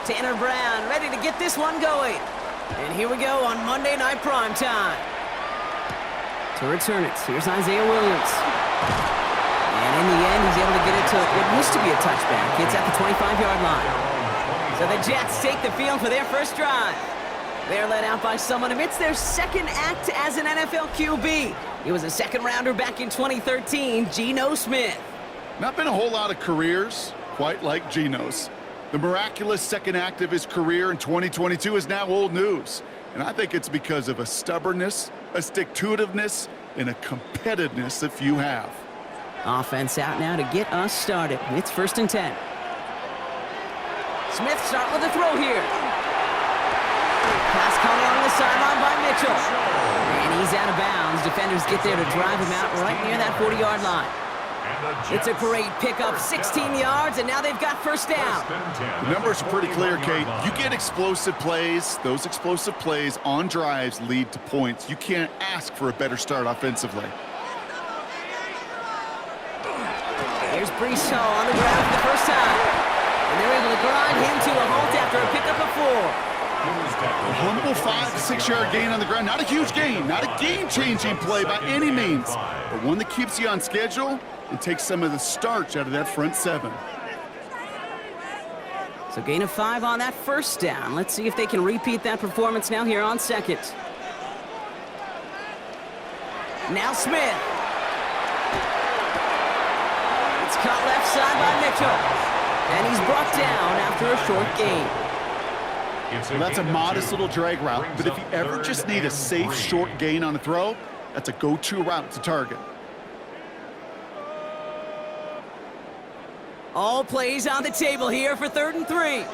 Tanner Brown ready to get this one going. And here we go on Monday Night Primetime. To return it, here's Isaiah Williams. And in the end, he's able to get it to what used to be a touchback. It's at the 25-yard line. So the Jets take the field for their first drive. They're led out by someone amidst their second act as an NFL QB. He was a second-rounder back in 2013, Geno Smith. Not been a whole lot of careers quite like Geno's. The miraculous second act of his career in 2022 is now old news. And I think it's because of a stubbornness, a stick-to-itiveness, and a competitiveness that few have. Offense out now to get us started. It's 1st and 10. Smith start with a throw here. Pass coming along the sideline by Mitchell. And he's out of bounds. Defenders get there to drive him out right near that 40-yard line. It's a great pickup, 16 yards, and now they've got first down. The numbers are pretty clear, Kate. You get explosive plays. Those explosive plays on drives lead to points. You can't ask for a better start offensively. Here's Brees Hall on the ground for the first time. And they're able to grind him to a halt after a pickup of 4. A humble 5 to 6 yard gain on the ground. Not a huge gain, not a game-changing play by any means, but one that keeps you on schedule and takes some of the starch out of that front 7. So gain of 5 on that first down. Let's see if they can repeat that performance now here on second. Now Smith. It's caught left side by Mitchell. And he's brought down after a short gain. Well, that's a modest little drag route, but if you ever just need a safe short gain on a throw, that's a go-to route to target. All plays on the table here for 3rd and 3.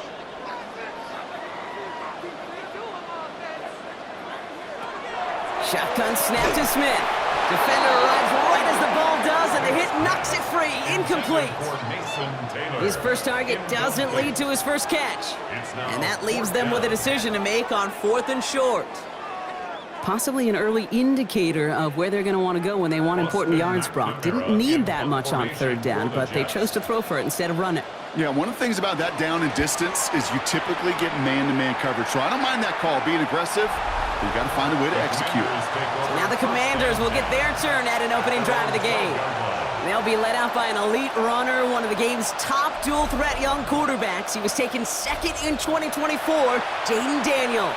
Shotgun snap to Smith. Defender arrives right as the ball does, and the hit knocks it free. Incomplete. His first target doesn't lead to his first catch. And that leaves them with a decision to make on 4th and short. Possibly an early indicator of where they're going to want to go when they want important yards, Brock. Didn't need that much on 3rd down, but they chose to throw for it instead of run it. Yeah, one of the things about that down and distance is you typically get man-to-man coverage. So I don't mind that call, being aggressive, but you got to find a way to execute. So now the Commanders will get their turn at an opening drive of the game. They'll be led out by an elite runner, one of the game's top dual-threat young quarterbacks. He was taken 2nd in 2024, Jaden Daniels.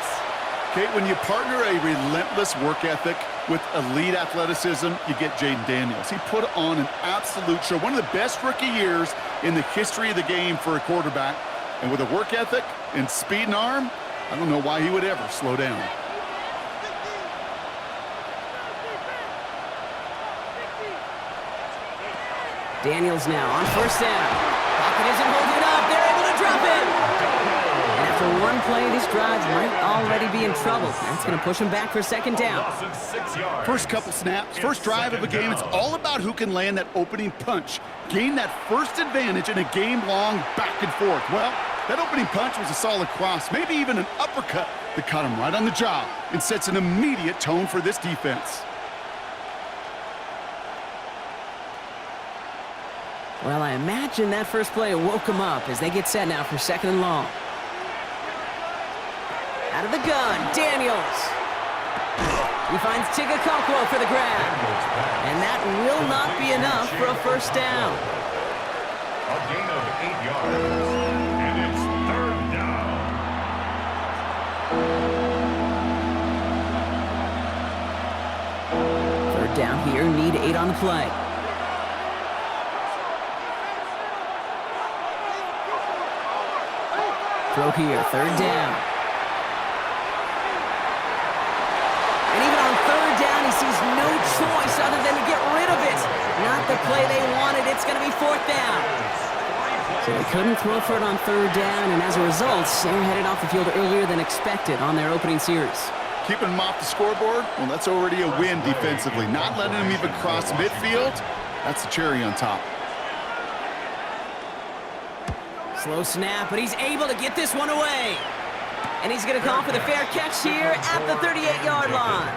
Kate, when you partner a relentless work ethic with elite athleticism, you get Jaden Daniels. He put on an absolute show. One of the best rookie years in the history of the game for a quarterback. And with a work ethic and speed and arm, I don't know why he would ever slow down. Daniels now on 1st down. Pocket isn't holding up. They're able to drop it. And after one play, this drive might already be in trouble. That's going to push him back for 2nd down. First couple snaps, first drive of a game, it's all about who can land that opening punch. Gain that first advantage in a game-long back and forth. Well, that opening punch was a solid cross, maybe even an uppercut that caught him right on the job and sets an immediate tone for this defense. Well, I imagine that first play woke him up as they get set now for 2nd and long. Out of the gun, Daniels. He finds Tigakonkwo for the grab. And that will not be enough for a first down. A gain of 8 yards. And it's 3rd down. Third down here, need 8 on the play. Throw here, 3rd down. And even on 3rd down, he sees no choice other than to get rid of it. Not the play they wanted. It's going to be 4th down. So they couldn't throw for it on 3rd down, and as a result, they're headed off the field earlier than expected on their opening series. Keeping them off the scoreboard, well, that's already a win defensively. Not letting them even cross midfield, that's the cherry on top. Slow snap, but he's able to get this one away. And he's going to call for the fair catch here at the 38-yard line.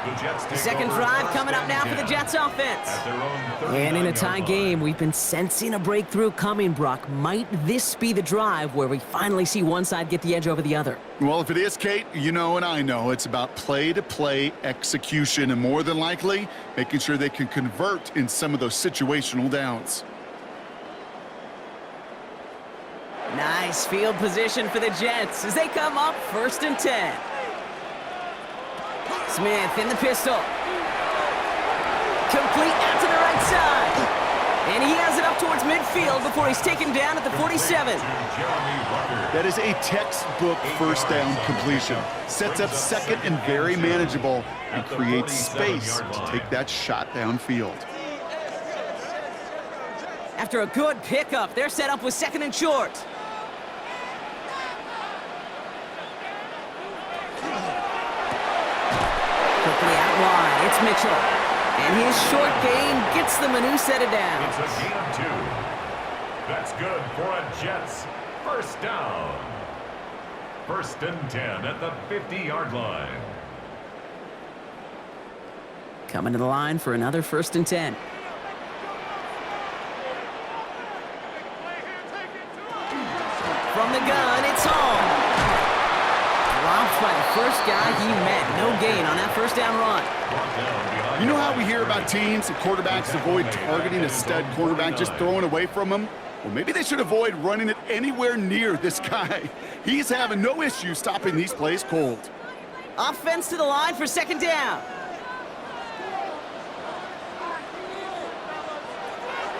The Jets take Second over drive first coming up and now for the 10 Jets offense. at their own And in a 39-yard tie line. game, we've been sensing a breakthrough coming, Brock. Might this be the drive where we finally see one side get the edge over the other? Well, if it is, Kate, you know and I know it's about play-to-play execution and more than likely making sure they can convert in some of those situational downs. Nice field position for the Jets as they come up 1st and 10. Smith in the pistol. Complete out to the right side. And he has it up towards midfield before he's taken down at the 47. That is a textbook first down completion. Sets up second and very manageable and creates space to take that shot downfield. After a good pickup, they're set up with 2nd and short. Quickly out wide, it's Mitchell. And his short gain gets them a new set of downs. It's a gain of 2. That's good for a Jets first down. 1st and 10 at the 50-yard line. Coming to the line for another 1st and 10. From the gun, it's home. Dropped by the first guy he met. No gain on that first down run. You know how we hear about teams and quarterbacks avoid targeting a stud quarterback, just throwing away from him? Well, maybe they should avoid running it anywhere near this guy. He's having no issue stopping these plays cold. Offense to the line for 2nd down.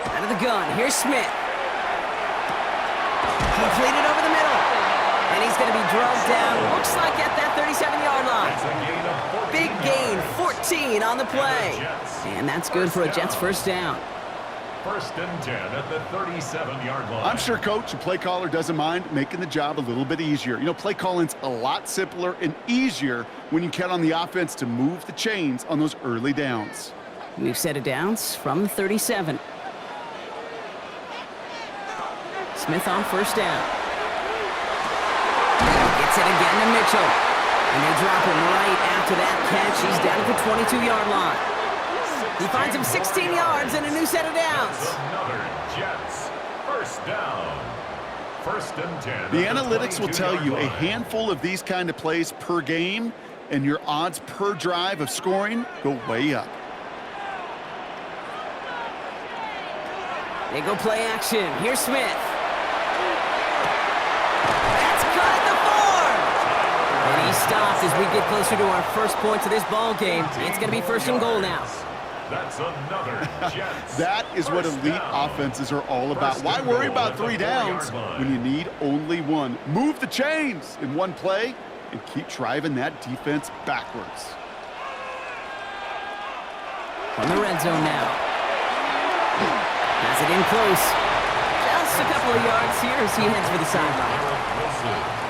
Out of the gun, here's Smith. Completed over the middle. And he's going to be drugged down, looks like at that 37-yard line. Big gain, 14 on the play. And that's good for a Jets first down. 1st and 10 at the 37-yard line. I'm sure coach and play caller doesn't mind making the job a little bit easier. You know, play calling's a lot simpler and easier when you count on the offense to move the chains on those early downs. We've set it downs from the 37. Smith on first down. Gets it again to Mitchell. And they drop him right after that catch. He's down at the 22-yard line. He finds him 16 yards and a new set of downs. Another Jets first down. 1st and 10. The analytics will tell you a handful of these kind of plays per game, and your odds per drive of scoring go way up. They go play action. Here's Smith. That's cut at the 4. And he stops as we get closer to our first points of this ball game. It's going to be 1st and goal now. That's another Jets. That is what elite offenses are all about. Why worry about 3 downs when you need only 1? Move the chains in one play and keep driving that defense backwards. From the red zone now. Has it in close. Just a couple of yards here as he heads for the sideline.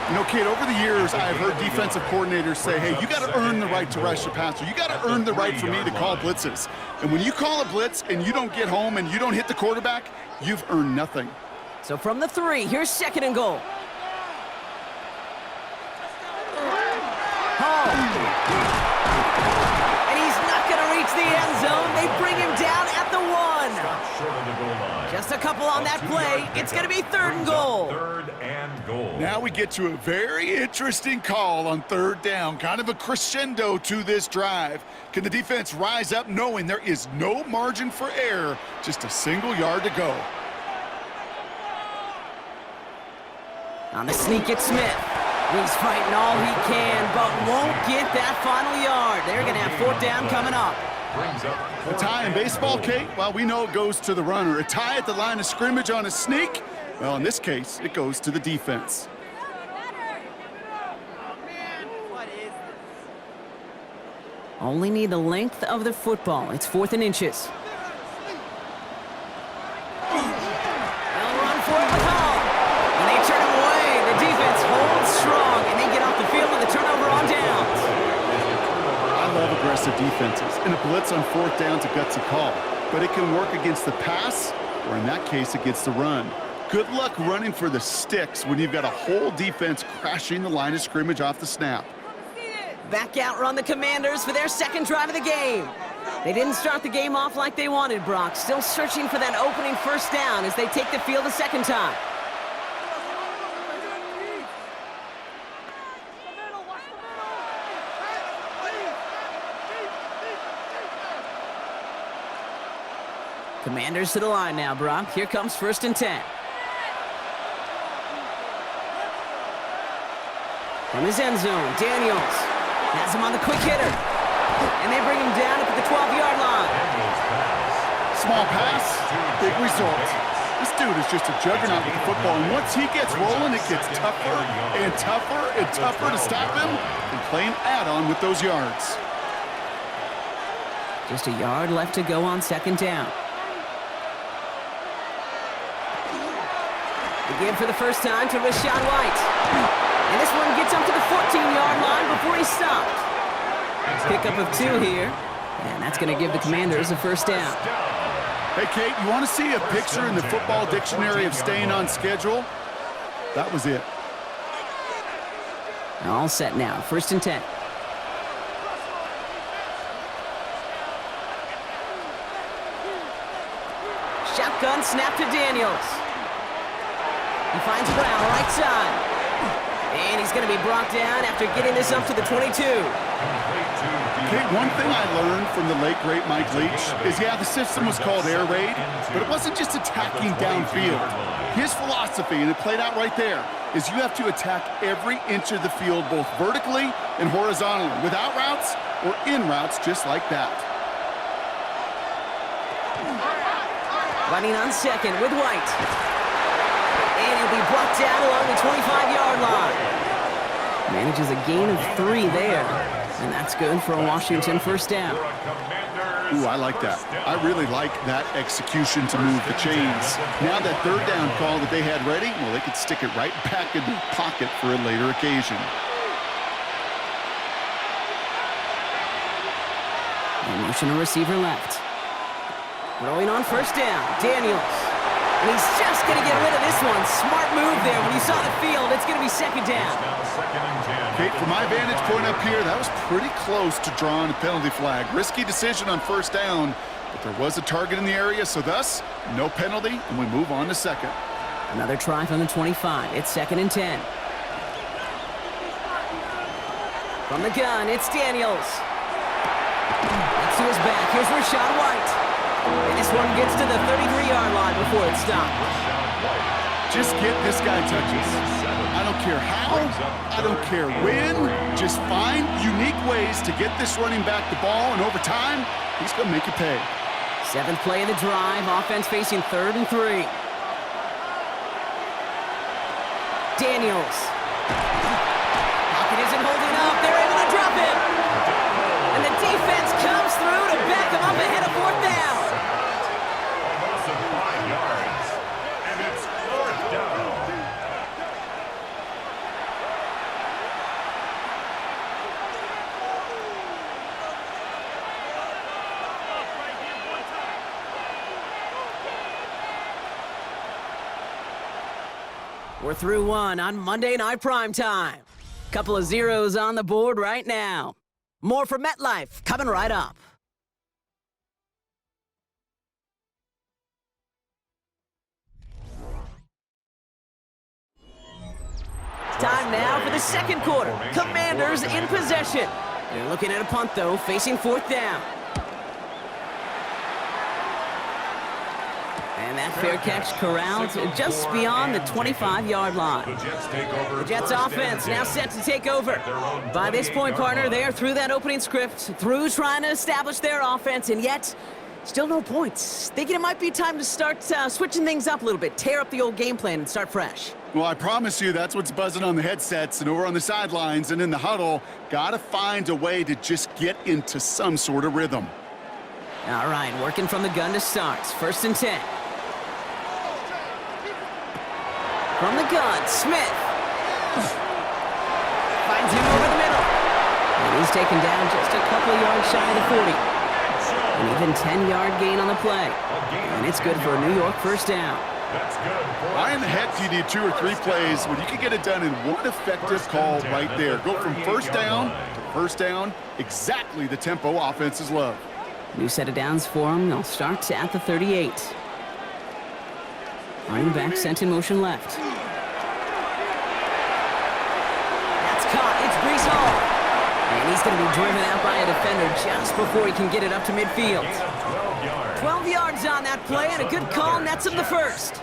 You know, Kate, over the years, I've heard defensive coordinators say, hey, you got to earn the right to rush the passer. You got to earn the right for me to call blitzes. And when you call a blitz and you don't get home and you don't hit the quarterback, you've earned nothing. So from the 3, here's 2nd and goal. And he's not going to reach the end zone. They bring him down at the 1. Short of the goal line. Just a couple on that play. It's going to be 3rd and goal. 3rd and goal. Now we get to a very interesting call on 3rd down. Kind of a crescendo to this drive. Can the defense rise up knowing there is no margin for error, just a single yard to go? On the sneak, it's Smith. He's fighting all he can, but won't get that final yard. They're going to have 4th down coming up. A tie in baseball, Kate, well, we know it goes to the runner. A tie at the line of scrimmage on a sneak, well, in this case, it goes to the defense. Only need the length of the football. It's 4th and inches. They'll run for it with Hall. And they turn him away. The defense holds strong, and they get off the field with a turnover on downs. I love aggressive defenses, and a blitz on 4th down's a gutsy call. But it can work against the pass, or in that case, against the run. Good luck running for the sticks when you've got a whole defense crashing the line of scrimmage off the snap. Back out run the Commanders for their second drive of the game. They didn't start the game off like they wanted, Brock. Still searching for that opening first down as they take the field a second time. Commanders to the line now, Brock. Here comes 1st and 10. From his end zone, Daniels has him on the quick hitter. And they bring him down up at the 12-yard line. Small pass, big result. This dude is just a juggernaut with the football, and once he gets rolling, it gets tougher and tougher and tougher to stop him and play an add-on with those yards. Just a yard left to go on 2nd down. The give for the first time to Rachaad White. And this one gets up to the 14-yard line before he's stopped. Pickup of 2 here. And that's going to give the Commanders a first down. Hey, Kate, you want to see a picture in the football dictionary of staying on schedule? That was it. All set now. 1st and 10. Shotgun snap to Daniels. He finds Brown right side. And he's going to be brought down after getting this up to the 22. Okay, one thing I learned from the late, great Mike Leach is, yeah, the system was called air raid, but it wasn't just attacking downfield. His philosophy, and it played out right there, is you have to attack every inch of the field, both vertically and horizontally, without routes or in routes, just like that. Running on 2nd with White. And he'll be brought down along the 25-yard line. Manages a gain of 3 there. And that's good for a Washington first down. Ooh, I like that. I really like that execution to move the chains. Now that 3rd down call that they had ready, well, they could stick it right back in the pocket for a later occasion. And motion a receiver left. Throwing on 1st down, Daniels. And he's just going to get rid of this one. Smart move there. When you saw the field, it's going to be 2nd down. Kate, from my vantage point up here, that was pretty close to drawing a penalty flag. Risky decision on 1st down, but there was a target in the area, so thus, no penalty, and we move on to 2nd. Another try from the 25. It's 2nd and 10. From the gun, it's Daniels. Next to his back, here's Rachaad White. And this one gets to the 33-yard line before it's stopped. Just get this guy touches. I don't care how, I don't care when. Just find unique ways to get this running back the ball, and over time, he's going to make you pay. 7th play of the drive, offense facing 3rd and 3. Daniels. Pocket isn't holding up. They're able to drop it. And the defense comes through to back him up ahead of 4th down. We're through 1 on Monday Night Primetime. Couple of zeros on the board right now. More from MetLife coming right up. Time now for the 2nd quarter. Commanders in possession. They're looking at a punt, though, facing 4th down. And that fair catch corralled just beyond the 25-yard line. The Jets offense now set to take over. By this point, partner, they are through that opening script, through trying to establish their offense, and yet still no points. Thinking it might be time to start switching things up a little bit, tear up the old game plan and start fresh. Well, I promise you that's what's buzzing on the headsets and over on the sidelines and in the huddle. Got to find a way to just get into some sort of rhythm. All right, working from the gun to start. 1st and 10. From the gun, Smith. Finds him over the middle. And he's taken down just a couple of yards shy of the 40. An even 10-yard gain on the play. And it's good for a New York first down. Why in the heck do you need 2 or 3 plays when you can get it done in one effective call right there? Go from 1st down to first down, exactly the tempo offenses love. New set of downs for him. They'll start at the 38. Running back sent in motion left. That's caught. It's Brees Hall. And he's going to be driven out by a defender just before he can get it up to midfield. 12 yards on that play, and a good call nets him the first.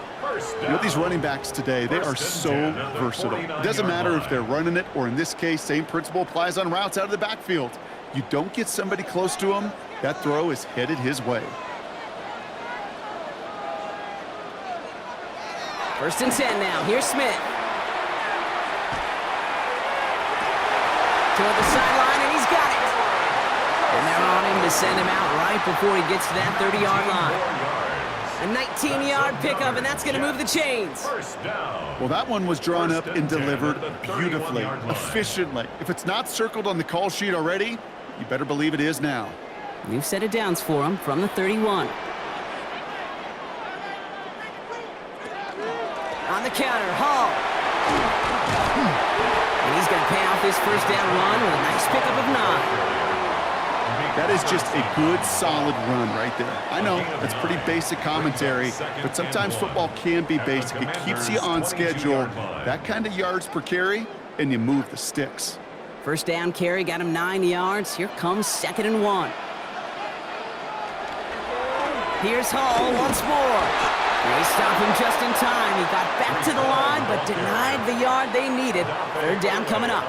You know, these running backs today, they are so versatile. It doesn't matter if they're running it, or in this case, same principle applies on routes out of the backfield. You don't get somebody close to him, that throw is headed his way. First and 10 now. Here's Smith. Toward the sideline, and he's got it. And they're on him to send him out right before he gets to that 30-yard line. A 19-yard pickup, and that's going to move the chains. Well, that one was drawn up and delivered beautifully, efficiently. If it's not circled on the call sheet already, you better believe it is now. New set of downs for him from the 31. On the counter, Hall. And he's going to pay off this first down run with a nice pickup of 9. That is just a good, solid run right there. I know, that's pretty basic commentary, but sometimes football can be basic. It keeps you on schedule. That kind of yards per carry, and you move the sticks. First down carry got him 9 yards. Here comes 2nd and 1. Here's Hall once more. They stop him just in time. He got back to the line, but denied the yard they needed. Third down coming up.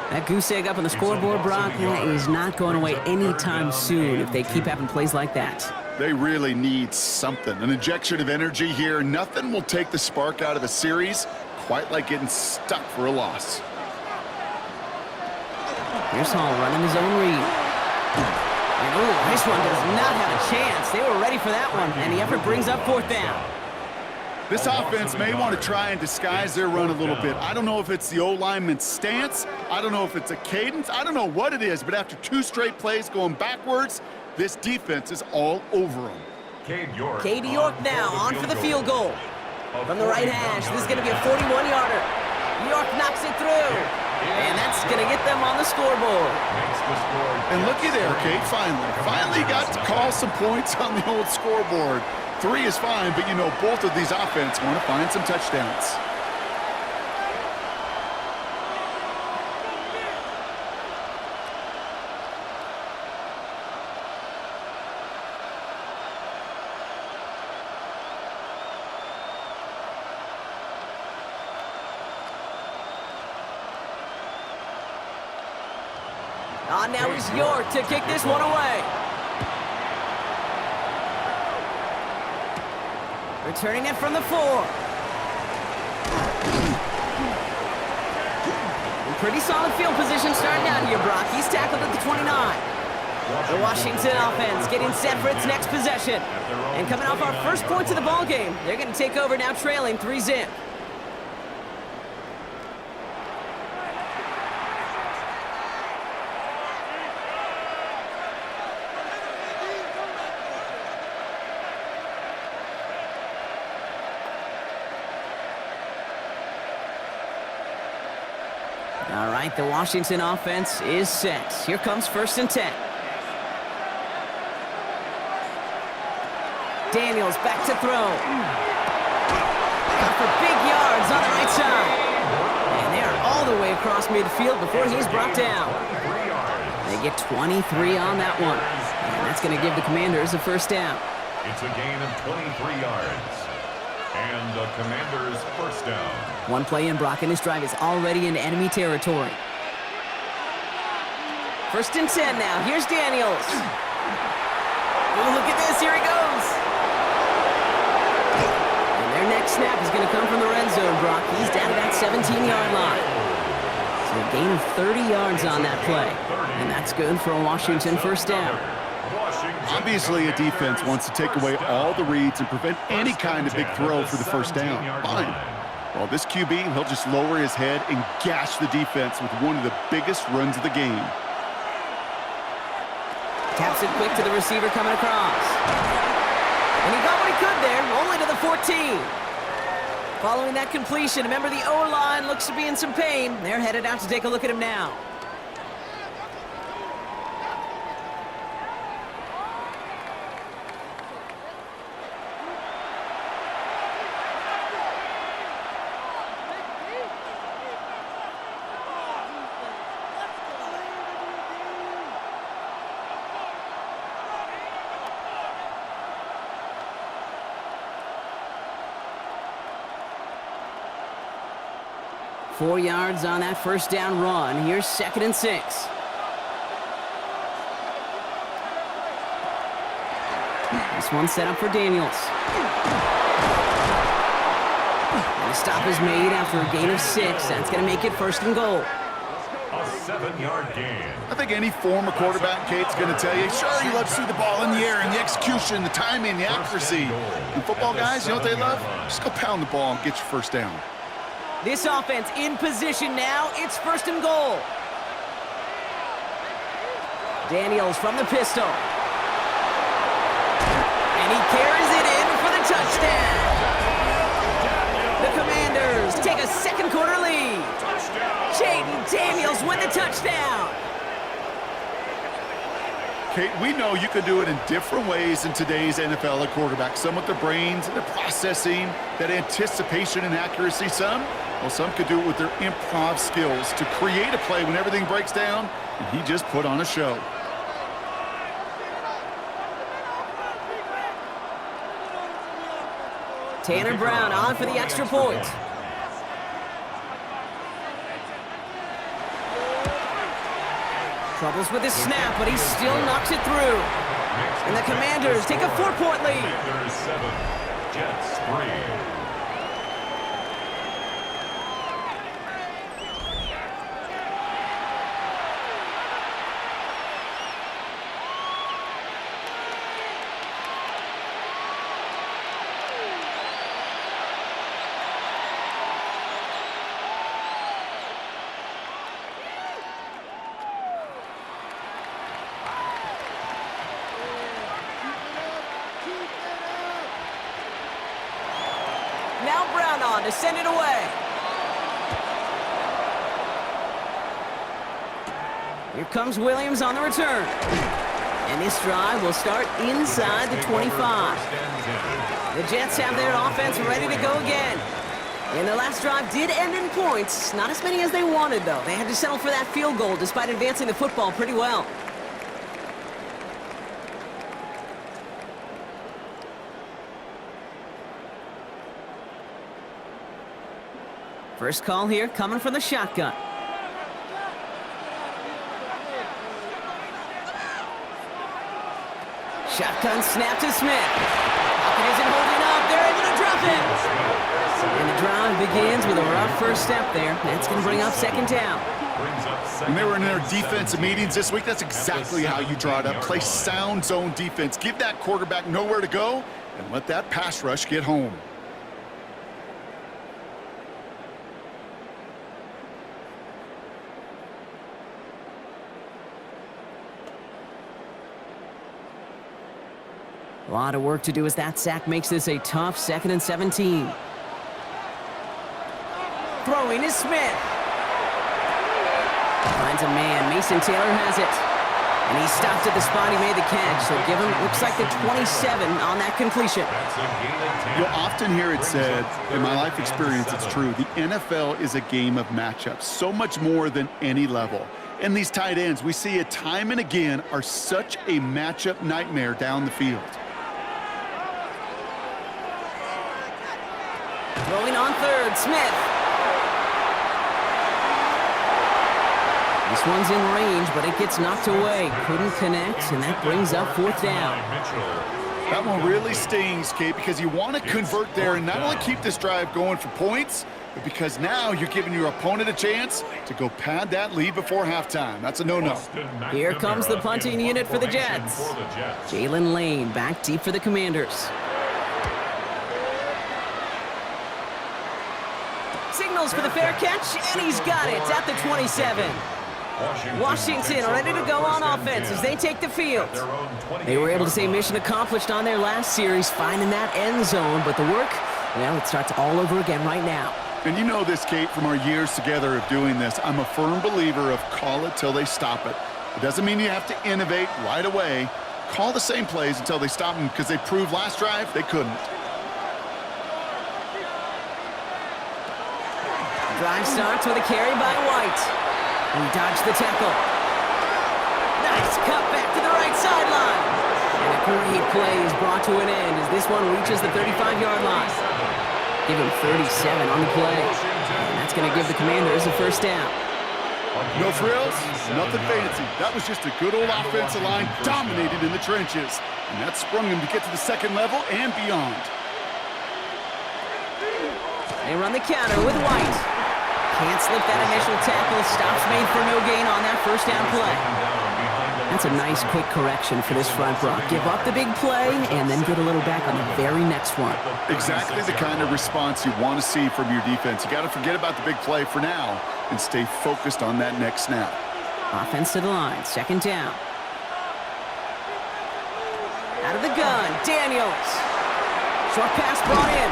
That goose egg up on the scoreboard, Brock, that is not going away anytime soon if they keep having plays like that. They really need something, an injection of energy here. Nothing will take the spark out of a series quite like getting stuck for a loss. Here's Hall running his own read. And ooh, this one does not have a chance. They were ready for that one, and the effort brings up 4th down. This offense may want to try and disguise their run a little bit. I don't know if it's the O-lineman's stance. I don't know if it's a cadence. I don't know what it is, but after 2 straight plays going backwards, this defense is all over them. Cade York now on for the field goal. From the right hash, this is going to be a 41-yarder. York knocks it through. And that's going to get them on the scoreboard. And looky there, Kate, finally got to call some points on the old scoreboard. 3 is fine, but you know both of these offenses want to find some touchdowns. Now is York to kick this one away. Returning it from the 4. Pretty solid field position starting out here, Brock. He's tackled at the 29. The Washington offense getting set for its next possession. And coming off our first points of the ball game, they're going to take over now trailing 3-zip. All right, the Washington offense is set. Here comes 1st and 10. Daniels back to throw. Got for big yards on the right side. And they are all the way across midfield before he's brought down. They get 23 on that one. And that's going to give the Commanders a first down. It's a gain of 23 yards. And the Commanders' first down. One play in, Brock, and this drive is already in enemy territory. 1st and 10 now. Here's Daniels. Oh, look at this. Here he goes. And their next snap is going to come from the red zone, Brock. He's down to that 17-yard line. So a gain of 30 yards on that play. And that's good for a Washington first down. Obviously, a defense wants to take away all the reads and prevent any kind of big throw for the first down. Fine. Well, this QB, he'll just lower his head and gash the defense with one of the biggest runs of the game. Taps it quick to the receiver coming across. And he got what he could there, only to the 14. Following that completion, remember the O-line looks to be in some pain. They're headed out to take a look at him now. 4 yards on that first down run. Here's 2nd and 6. This one set up for Daniels. And a stop is made after a gain of 6. That's going to make it 1st and goal. A 7-yard gain. I think any former quarterback, Kate's going to tell you, sure, you love to see the ball in the air and the execution, the timing, the accuracy. And football guys, you know what they love? Just go pound the ball and get your first down. This offense in position now. It's 1st and goal. Daniels from the pistol. And he carries it in for the touchdown. The Commanders take a 2nd quarter lead. Jaden Daniels with the touchdown. Kate, we know you can do it in different ways in today's NFL at quarterback. Some with their brains, their processing, that anticipation and accuracy. Some could do it with their improv skills to create a play when everything breaks down, and he just put on a show. Tanner Brown on for the extra point. Troubles with his snap, but he still knocks it through. And the Commanders take a 4-point lead. Commanders 7, Jets 3. Now Brown on to send it away. Here comes Williams on the return. And this drive will start inside the 25. The Jets have their offense ready to go again. And the last drive did end in points. Not as many as they wanted, though. They had to settle for that field goal despite advancing the football pretty well. First call here coming from the shotgun. Shotgun snap to Smith. Hopkins isn't holding up. They're able to drop it. And the drive begins with a rough first step there. That's going to bring up 2nd down. When they were in their defensive meetings this week, that's exactly how you draw it up. Play sound zone defense. Give that quarterback nowhere to go and let that pass rush get home. A lot of work to do as that sack makes this a tough 2nd and 17. Throwing is Smith. Finds a man. Mason Taylor has it. And he stopped at the spot he made the catch. So give him, looks like the 27 on that completion. You'll often hear it said, in my life experience, it's true, the NFL is a game of matchups, so much more than any level. And these tight ends, we see it time and again, are such a matchup nightmare down the field. Throwing on 3rd, Smith. This one's in range, but it gets knocked away. Couldn't connect, and that brings up 4th down. That one really stings, Kate, because you want to convert there and not only keep this drive going for points, but because now you're giving your opponent a chance to go pad that lead before halftime. That's a no-no. Here comes the punting unit for the Jets. Jalen Lane back deep for the Commanders. Signals for the fair catch, and he's got it at the 27. Washington ready to go on offense as they take the field. They were able to say mission accomplished on their last series, finding that end zone, but the work, well, it starts all over again right now. And you know this, Kate, from our years together of doing this, I'm a firm believer of call it till they stop it. It doesn't mean you have to innovate right away. Call the same plays until they stop them, because they proved last drive they couldn't. Drive starts with a carry by White. He dodged the tackle. Nice cut back to the right sideline. And a great play is brought to an end as this one reaches the 35-yard line. Give him 37 on the play. And That's going to give the Commanders a first down. No frills, nothing fancy. That was just a good old offensive line dominated in the trenches. And that sprung him to get to the second level and beyond. They run the counter with White. Can't slip that initial tackle. Stops made for no gain on that first down play. That's a nice quick correction for this front row. Give up the big play and then get a little back on the very next one. Exactly the kind of response you want to see from your defense. You got to forget about the big play for now and stay focused on that next snap. Offense to the line, second down. Out of the gun, Daniels. Short pass brought in.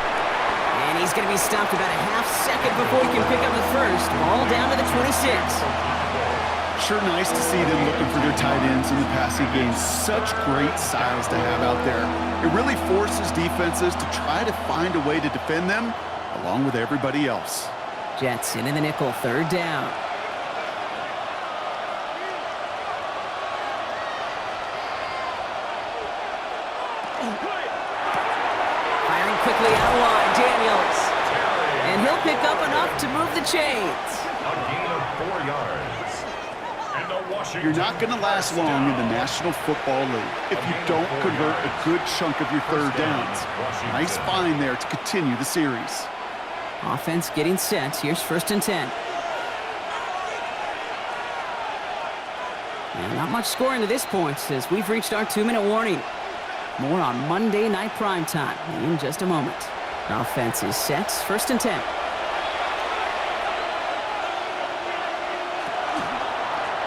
And he's going to be stopped about a half second before he can pick up the first. Ball down to the 26. Sure nice to see them looking for their tight ends in the passing game. Such great styles to have out there. It really forces defenses to try to find a way to defend them along with everybody else. Jets in the nickel, third down. Firing quickly out of line, Daniels. And he'll pick up enough to move the chains. A gain of 4 yards. And the Washington You're not going to last long in the National Football League if you don't convert a good chunk of your third downs. Nice find there to continue the series. Offense getting set. Here's first and 10. And not much scoring to this point as we've reached our 2-minute warning. More on Monday Night Primetime in just a moment. Offense is set. First and 10.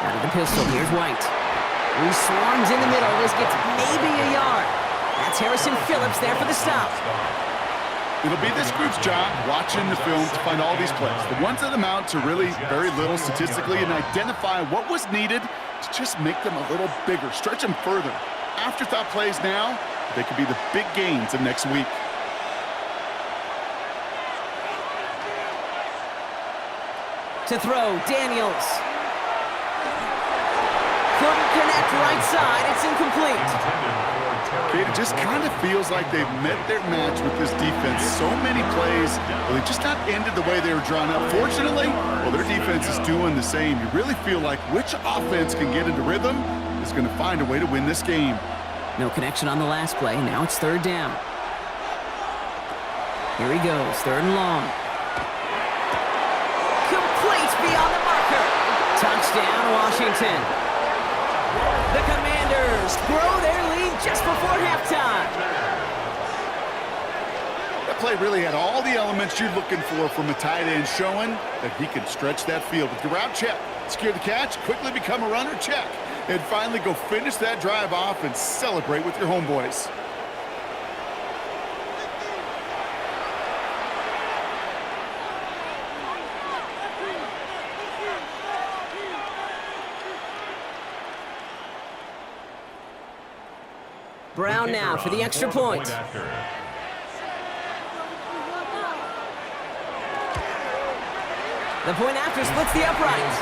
Out of the pistol, here's White. He swarms in the middle. This gets maybe a yard. That's Harrison Phillips there for the stop. It'll be this group's job watching the film to find all these plays. The ones that amount to really very little statistically and identify what was needed to just make them a little bigger, stretch them further. Afterthought plays now, they could be the big gains of next week. To throw, Daniels. Couldn't connect right side. It's incomplete. Okay, it just kind of feels like they've met their match with this defense. So many plays, well, they just not ended the way they were drawn up. Fortunately, well, their defense is doing the same. You really feel like which offense can get into rhythm is going to find a way to win this game. No connection on the last play. Now it's third down. Here he goes, third and long. Complete beyond the marker. Touchdown, Washington. The Commanders grow their lead just before halftime. That play really had all the elements you're looking for from a tight end, showing that he can stretch that field. With the route check, secure the catch, quickly become a runner, check. And finally go finish that drive off and celebrate with your homeboys. Brown now for the extra point. The point after splits the uprights.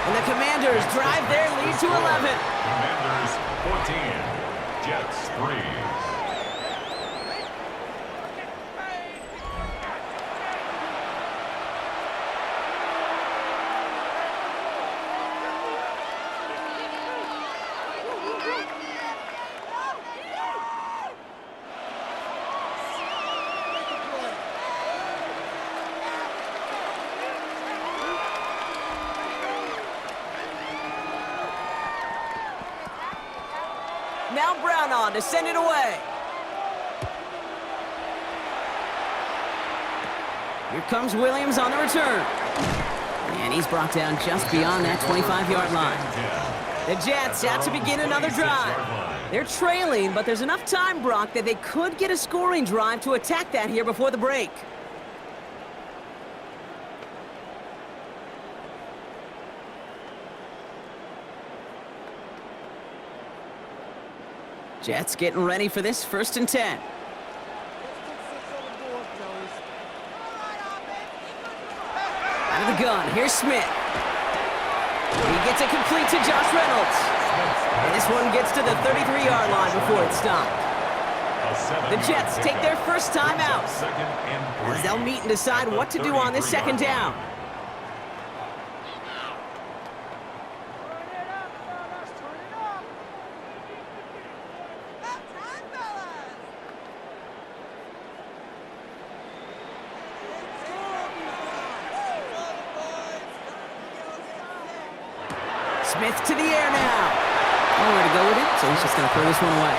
And the Commanders drive their lead to 11. Commanders 14, Jets 3. Now Brown on to send it away. Here comes Williams on the return. And he's brought down just beyond that 25-yard line. The Jets out to begin another drive. They're trailing, but there's enough time, Brock, that they could get a scoring drive to attack that here before the break. Jets getting ready for this first and 10. Out of the gun, here's Smith. He gets it complete to Josh Reynolds. And this one gets to the 33-yard line before it's stopped. The Jets take their first time out, as they'll meet and decide what to do on this second down. Smith to the air now. Nowhere to go with it, so he's just going to throw this one away.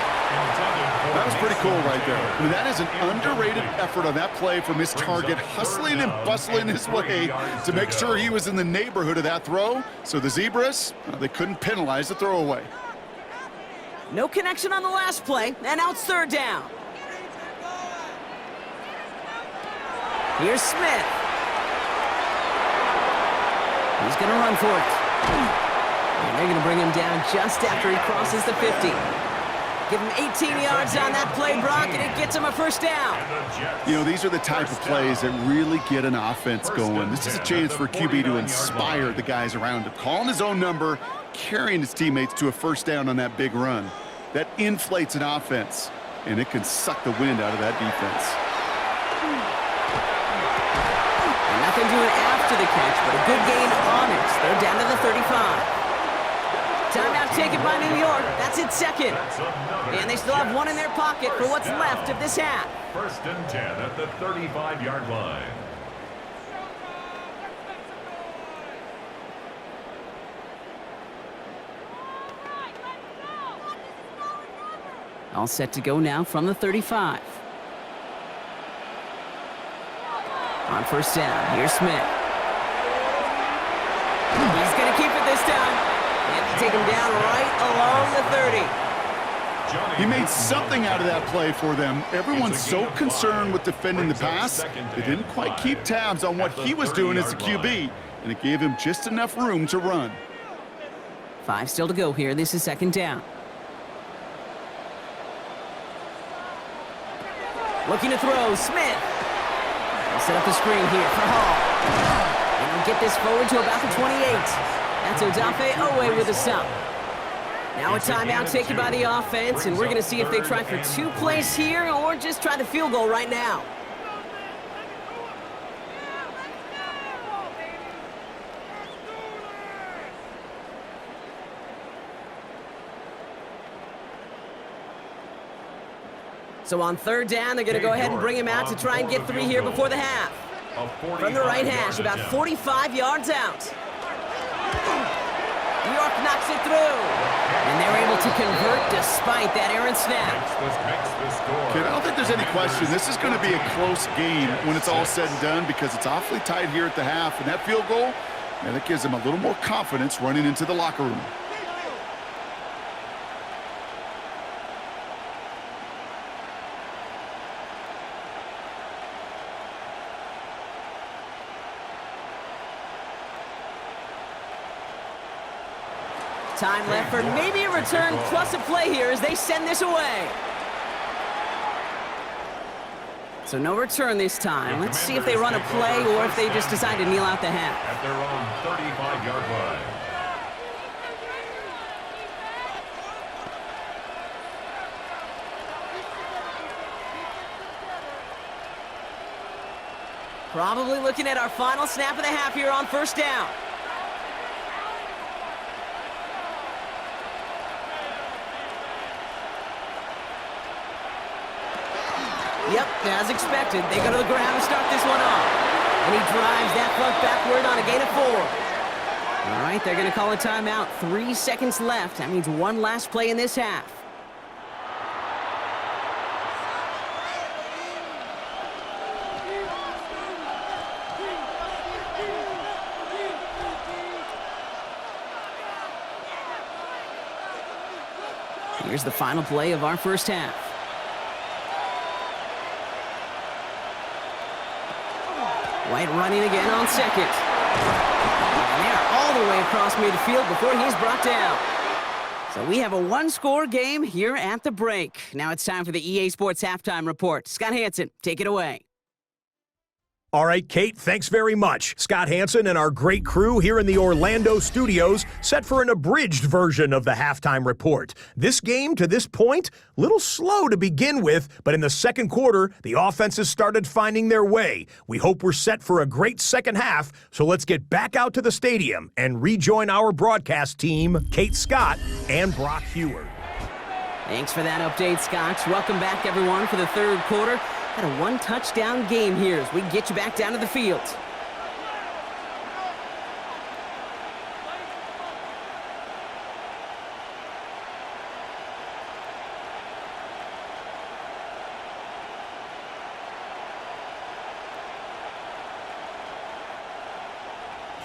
That was pretty cool right there. I mean, that is an underrated effort on that play from his target, hustling and bustling his way to make sure he was in the neighborhood of that throw. So the Zebras, they couldn't penalize the throwaway. No connection on the last play, and now it's third down. Here's Smith. He's going to run for it. And they're going to bring him down just after he crosses the 50. Give him 18 yards on that play, Brock, and it gets him a first down. You know, these are the type of plays that really get an offense going. This is a chance for QB to inspire the guys around him. Calling his own number, carrying his teammates to a first down on that big run. That inflates an offense, and it can suck the wind out of that defense. And nothing doing after the catch, but a good gain on it. They're down to the 35. Timeout taken by New York. That's its second. And they still have one in their pocket for what's left of this half. First and 10 at the 35-yard line. All set to go now from the 35. On first down, here's Smith. He's going to keep it this time. And take him down right along the 30. He made something out of that play for them. Everyone's so concerned with defending the pass, they didn't quite keep tabs on what he was doing as a QB, and it gave him just enough room to run. 5 still to go here. This is second down. Looking to throw, Smith. They'll set up the screen here for Hall. And they'll get this forward to about the 28. That's Odafe Owe with a stop. Now a timeout taken by the offense, and we're going to see if they try for 2 plays here or just try the field goal right now. So on third down, they're going to go ahead and bring him out to try and get 3 here before the half. From the right hash, about 45 yards out. New York knocks it through. And they're able to convert despite that errant snap. Okay, I don't think there's any question. This is going to be a close game when it's all said and done because it's awfully tight here at the half. And that field goal, man, that gives them a little more confidence running into the locker room. Time left for maybe a return plus a play here as they send this away. So no return this time. Let's see if they run a play or if they just decide to kneel out the half. At their own 35-yard line. Probably looking at our final snap of the half here on first down. Yep, as expected, they go to the ground to start this one off. And he drives that front backward on a gain of 4. All right, they're going to call a timeout. 3 seconds left. That means one last play in this half. Here's the final play of our first half. White running again on second. And they're all the way across midfield before he's brought down. So we have a one-score game here at the break. Now it's time for the EA Sports Halftime Report. Scott Hansen, take it away. All right, Kate, thanks very much. Scott Hansen and our great crew here in the Orlando studios set for an abridged version of the halftime report. This game, to this point, little slow to begin with, but in the second quarter, the offenses started finding their way. We hope we're set for a great second half, so let's get back out to the stadium and rejoin our broadcast team, Kate Scott and Brock Heward. Thanks for that update, Scott. Welcome back, everyone, for the third quarter. Got a one-touchdown game here as we get you back down to the field.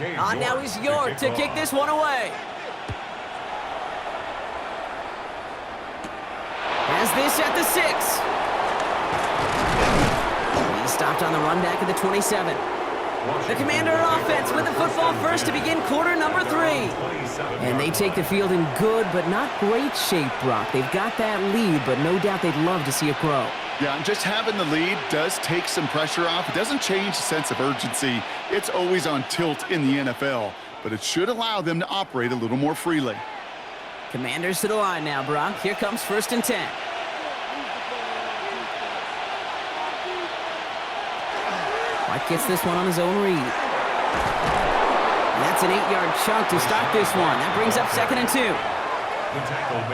Now he's York to kick this one away. Has this at the 6. He stopped on the run back at the 27. The Commander offense with the football first to begin quarter number 3. And they take the field in good but not great shape, Brock. They've got that lead, but no doubt they'd love to see it grow. Yeah, and just having the lead does take some pressure off. It doesn't change the sense of urgency. It's always on tilt in the NFL, but it should allow them to operate a little more freely. Commanders to the line now, Brock. Here comes 1st and 10. White gets this one on his own read. And that's an 8-yard chunk to start this one. That brings up 2nd and 2.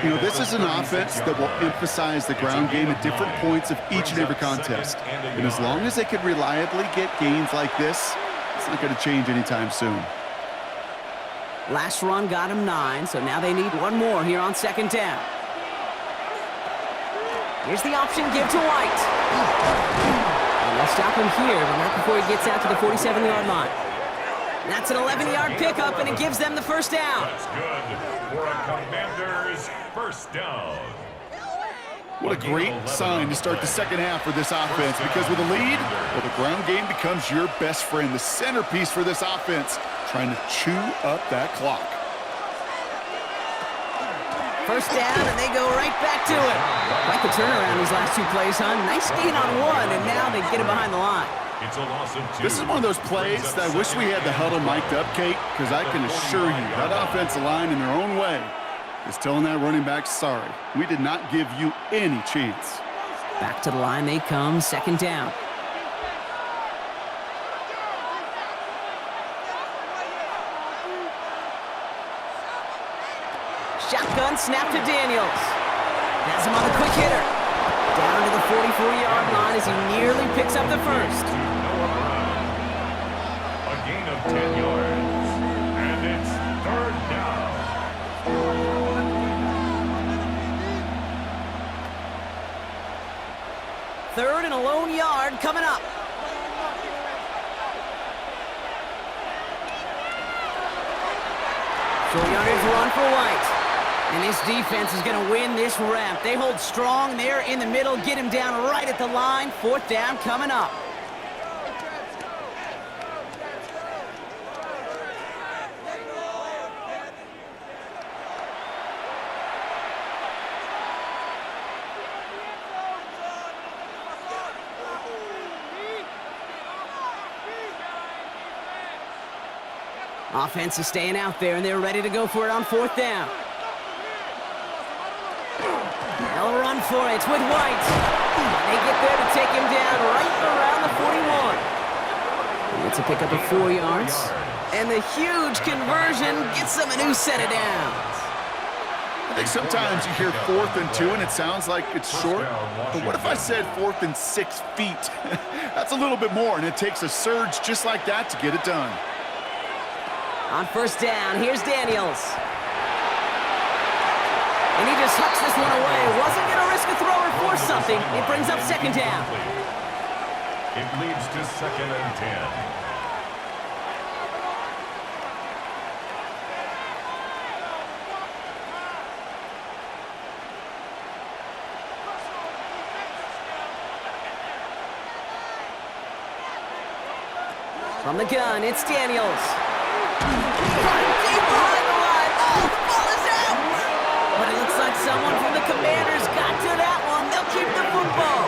You know, this is an offense that will emphasize the ground game at different points of each and every contest. And as long as they can reliably get gains like this, it's not going to change anytime soon. Last run got him 9, so now they need one more here on 2nd down. Here's the option give to White. And they'll stop him here, but not before he gets out to the 47-yard line. That's an 11-yard pickup, and it gives them the first down. That's good for a Commander's first down. What a great sign to start the second half for this offense, because with a lead, well, the ground game becomes your best friend, the centerpiece for this offense, trying to chew up that clock. First down, and they go right back to it. Like the turnaround these last 2 plays, huh? Nice gain on 1, and now they get it behind the line. It's a loss of 2. This is one of those plays that I wish we had the huddle mic'd up, Kate, because I can assure you that offensive line in their own way is telling that running back, sorry, we did not give you any chance. Back to the line they come, 2nd down. Shotgun snap to Daniels. Has him on the quick hitter. Down to the 44-yard line as he nearly picks up the first. A gain of 10 yards, and it's 3rd down. Third and a lone yard coming up. Short yardage run for White. And this defense is going to win this rep. They hold strong there in the middle, get him down right at the line. 4th down coming up. Offense is staying out there, and they're ready to go for it on 4th down. They'll run for it with White. They get there to take him down right around the 41. It's a pickup of 4 yards. And the huge conversion gets them a new set of downs. I think sometimes you hear 4th and 2 and it sounds like it's short. But what if I said 4th and 6 feet? That's a little bit more, and it takes a surge just like that to get it done. On 1st down, here's Daniels. And he just hucks this one away. Wasn't going to risk a throw or force something. It brings up 2nd down. It leads to 2nd and 10. From the gun, it's Daniels. Deep behind the line. Oh, the ball is out! But it looks like someone from the Commanders got to that one. They'll keep the football.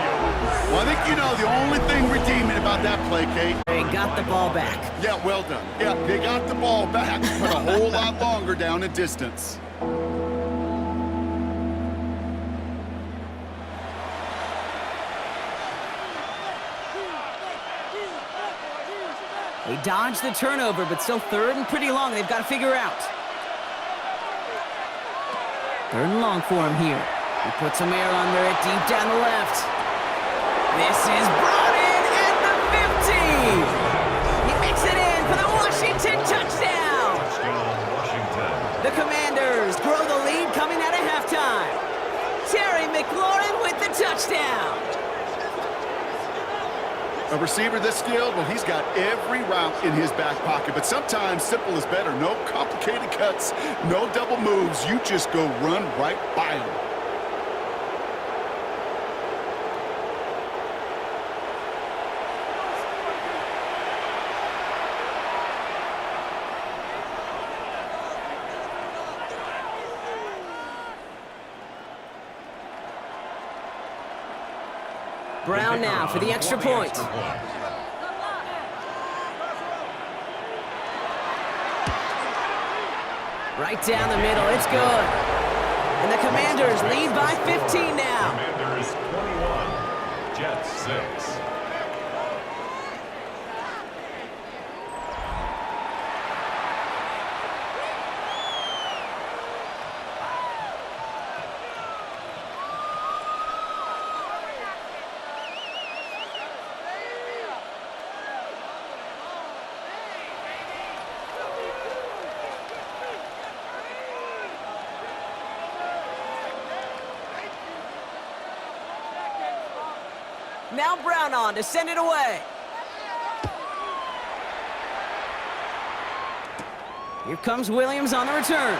Well, I think you know the only thing redeeming about that play, Kate. Very and got the ball back. Yeah, well done. Yeah, they got the ball back, but a whole lot longer down in distance. They dodged the turnover, but still third and pretty long. They've got to figure out. Third and long for him here. He puts some air under it deep down the left. This is brought in at the 50. He makes it in for the Washington touchdown. Washington. The Commanders grow the lead coming out of halftime. Terry McLaurin with the touchdown. A receiver this skilled, well, he's got every route in his back pocket, but sometimes simple is better. No complicated cuts, no double moves. You just go run right by him. Brown now for the extra point. Right down the middle, it's good. And the Commanders lead by 15 now. Commanders 21, Jets 6. Now Brown on to send it away. Here comes Williams on the return.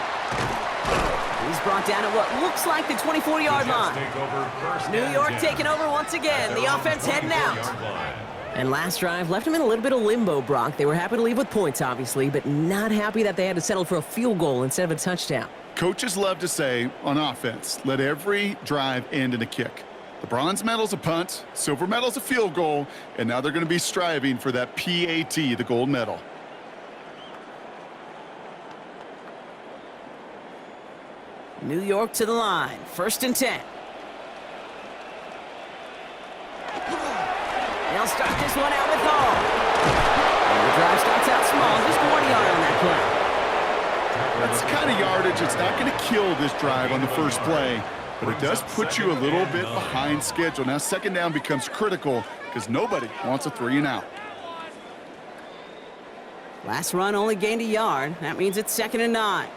He's brought down at what looks like the 24-yard line. New York taking over once again. The offense heading out. And last drive left them in a little bit of limbo, Brock. They were happy to leave with points, obviously, but not happy that they had to settle for a field goal instead of a touchdown. Coaches love to say on offense, let every drive end in a kick. The bronze medal's a punt, silver medal's a field goal, and now they're going to be striving for that PAT, the gold medal. New York to the line, 1st and 10. They'll start this one out with all. And the drive starts out small, just 1 yard on that play. That's the kind of yardage it's not going to kill this drive on the first play, but it does put you a little bit behind schedule. Now second down becomes critical because nobody wants a 3 and out. Last run only gained a yard. That means it's 2nd and 9.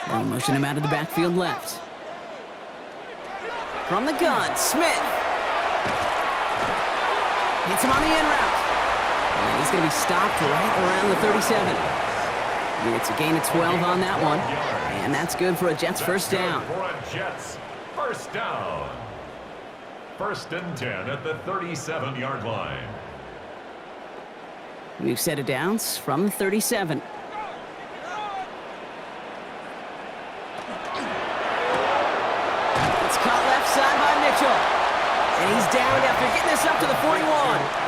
They'll motion him out of the backfield left. From the gun, Smith. Hits him on the in route. And he's going to be stopped right around the 37. It's a gain of 12 on that one. And that's good for a Jets first down. For a Jets first down. 1st and 10 at the 37-yard line. New set of downs from the 37. It's caught left side by Mitchell. And he's downed after getting this up to the 41.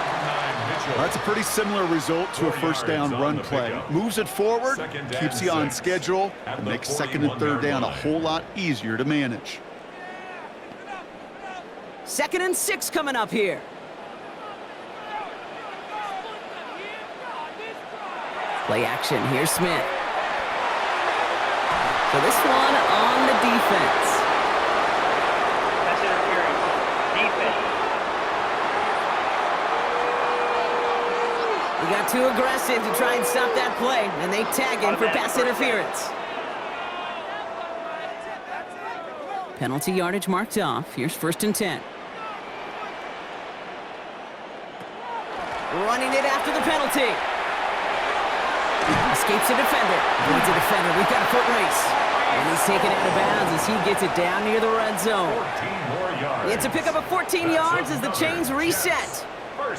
That's a pretty similar result to a first down run play. Moves it forward, keeps you on schedule, and makes 2nd and 3rd down a whole lot easier to manage. 2nd and 6 coming up here. Play action, here's Smith. So this one on the defense. That's interference. Defense. He got too aggressive to try and stop that play, and they tag him for pass interference. Penalty yardage marked off. Here's 1st and 10. Running it after the penalty. Escapes a defender. Leads a defender. We've got a foot race. And he's taken out of bounds as he gets it down near the red zone. 14 more yards. It's a pickup of 14 yards as the chains reset.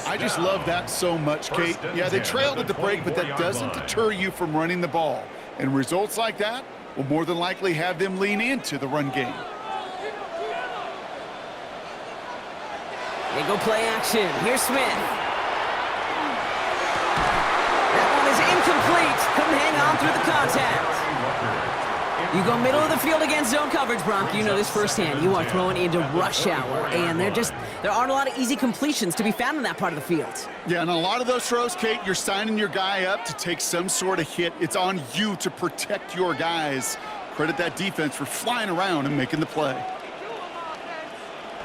I just love that so much, Kate. Yeah, they trailed at the break, but that doesn't deter you from running the ball. And results like that will more than likely have them lean into the run game. They go play action. Here's Smith. That one is incomplete. Couldn't hang on through the contact. You go middle of the field against zone coverage, Brock. You know this firsthand. You are throwing into rush hour, and there aren't a lot of easy completions to be found in that part of the field. Yeah, and a lot of those throws, Kate, you're signing your guy up to take some sort of hit. It's on you to protect your guys. Credit that defense for flying around and making the play.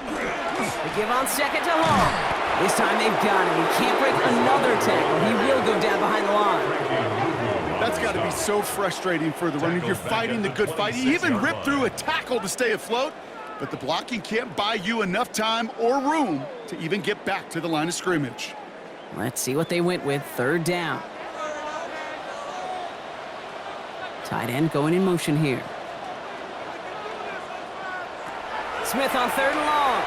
They give on second to Hall. This time they've got him. He can't break another tackle. He will go down behind the line. That's got to be so frustrating for the runner. You're fighting the good fight. You even ripped through a tackle to stay afloat, but the blocking can't buy you enough time or room to even get back to the line of scrimmage. Let's see what they went with. Third down. Tight end going in motion here. Smith on third and long.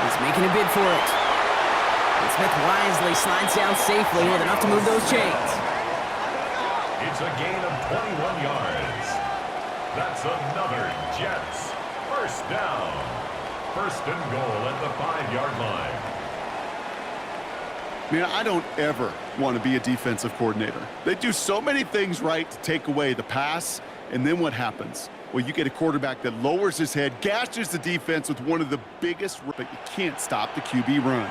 He's making a bid for it. And Smith wisely slides down safely with enough to move those chains. It's a gain of 21 yards. That's another Jets. First down. First and goal at the 5-yard line. Man, I don't ever want to be a defensive coordinator. They do so many things right to take away the pass, and then what happens? Well, you get a quarterback that lowers his head, gashes the defense with one of the biggest, but you can't stop the QB run.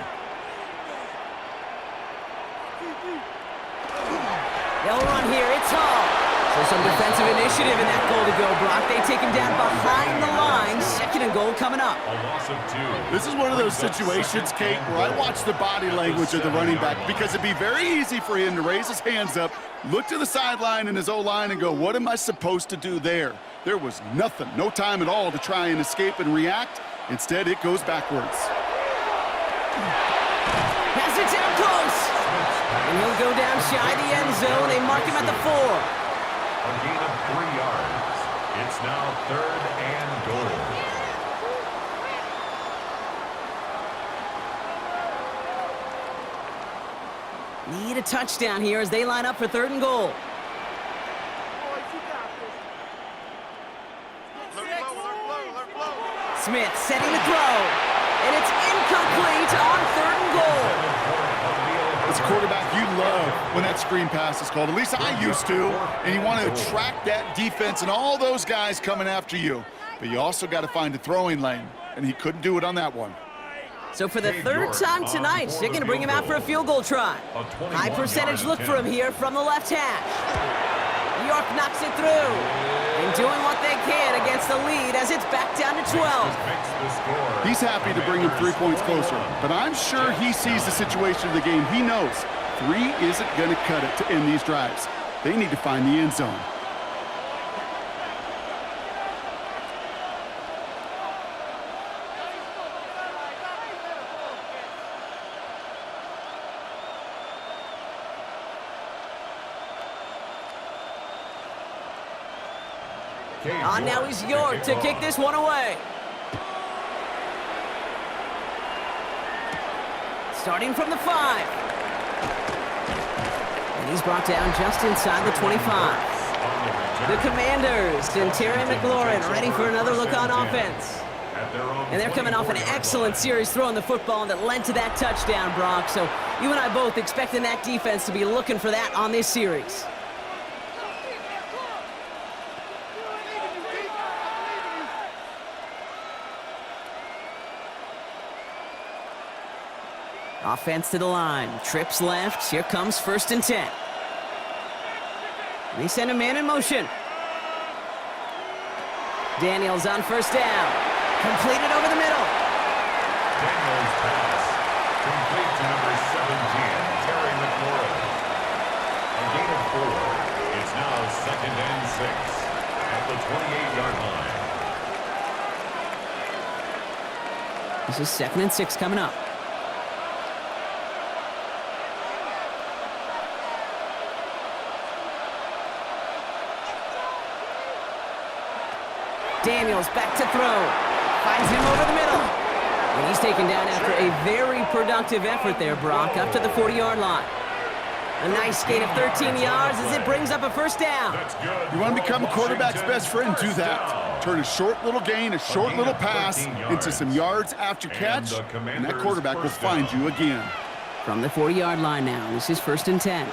They'll run here. It's Hall. So some defensive initiative in that goal to go, Brock. They take him down behind the line. Second and goal coming up. A loss of 2. This is one of those situations, Kate, where I watch the body language of the running back because it'd be very easy for him to raise his hands up, look to the sideline in his O-line and go, what am I supposed to do there? There was nothing, no time at all to try and escape and react. Instead, it goes backwards. Pass it down close. And he'll go down shy of the end zone. They mark him at the 4. A gain of 3 yards. It's now third and goal. Need a touchdown here as they line up for third and goal. Smith setting the throw. And it's incomplete on third and goal. As a quarterback, you love when that screen pass is called. At least I used to. And you want to attract that defense and all those guys coming after you. But you also got to find a throwing lane. And he couldn't do it on that one. So for the third time tonight, they're going to bring him out for a field goal try. High percentage look for him here from the left hash. York knocks it through. And doing what they can against the lead as it's back down to 12. He's happy to bring him 3 points closer. But I'm sure he sees the situation of the game. He knows 3 isn't going to cut it to end these drives. They need to find the end zone. On now is York to kick this one away. Starting from the 5. And he's brought down just inside the 25. The Commanders and Terry McLaurin ready for another look on offense. And they're coming off an excellent series throwing the football that led to that touchdown, Brock. So you and I both expecting that defense to be looking for that on this series. Offense to the line. Trips left. Here comes first and 10. They send a man in motion. Daniels on first down. Completed over the middle. Daniels pass. Complete to number 17, Terry McLaurin. A gain of 4. It's now second and 6 at the 28-yard line. This is second and 6 coming up. Daniels back to throw. Finds him over the middle. And he's taken down after a very productive effort there, Brock, up to the 40-yard line. A nice gain of 13 yards as it brings up a first down. You want to become a quarterback's best friend, do that. turn a short little gain, a short little pass into some yards after catch, and that quarterback will find you again. From the 40-yard line now, this is 1st and 10.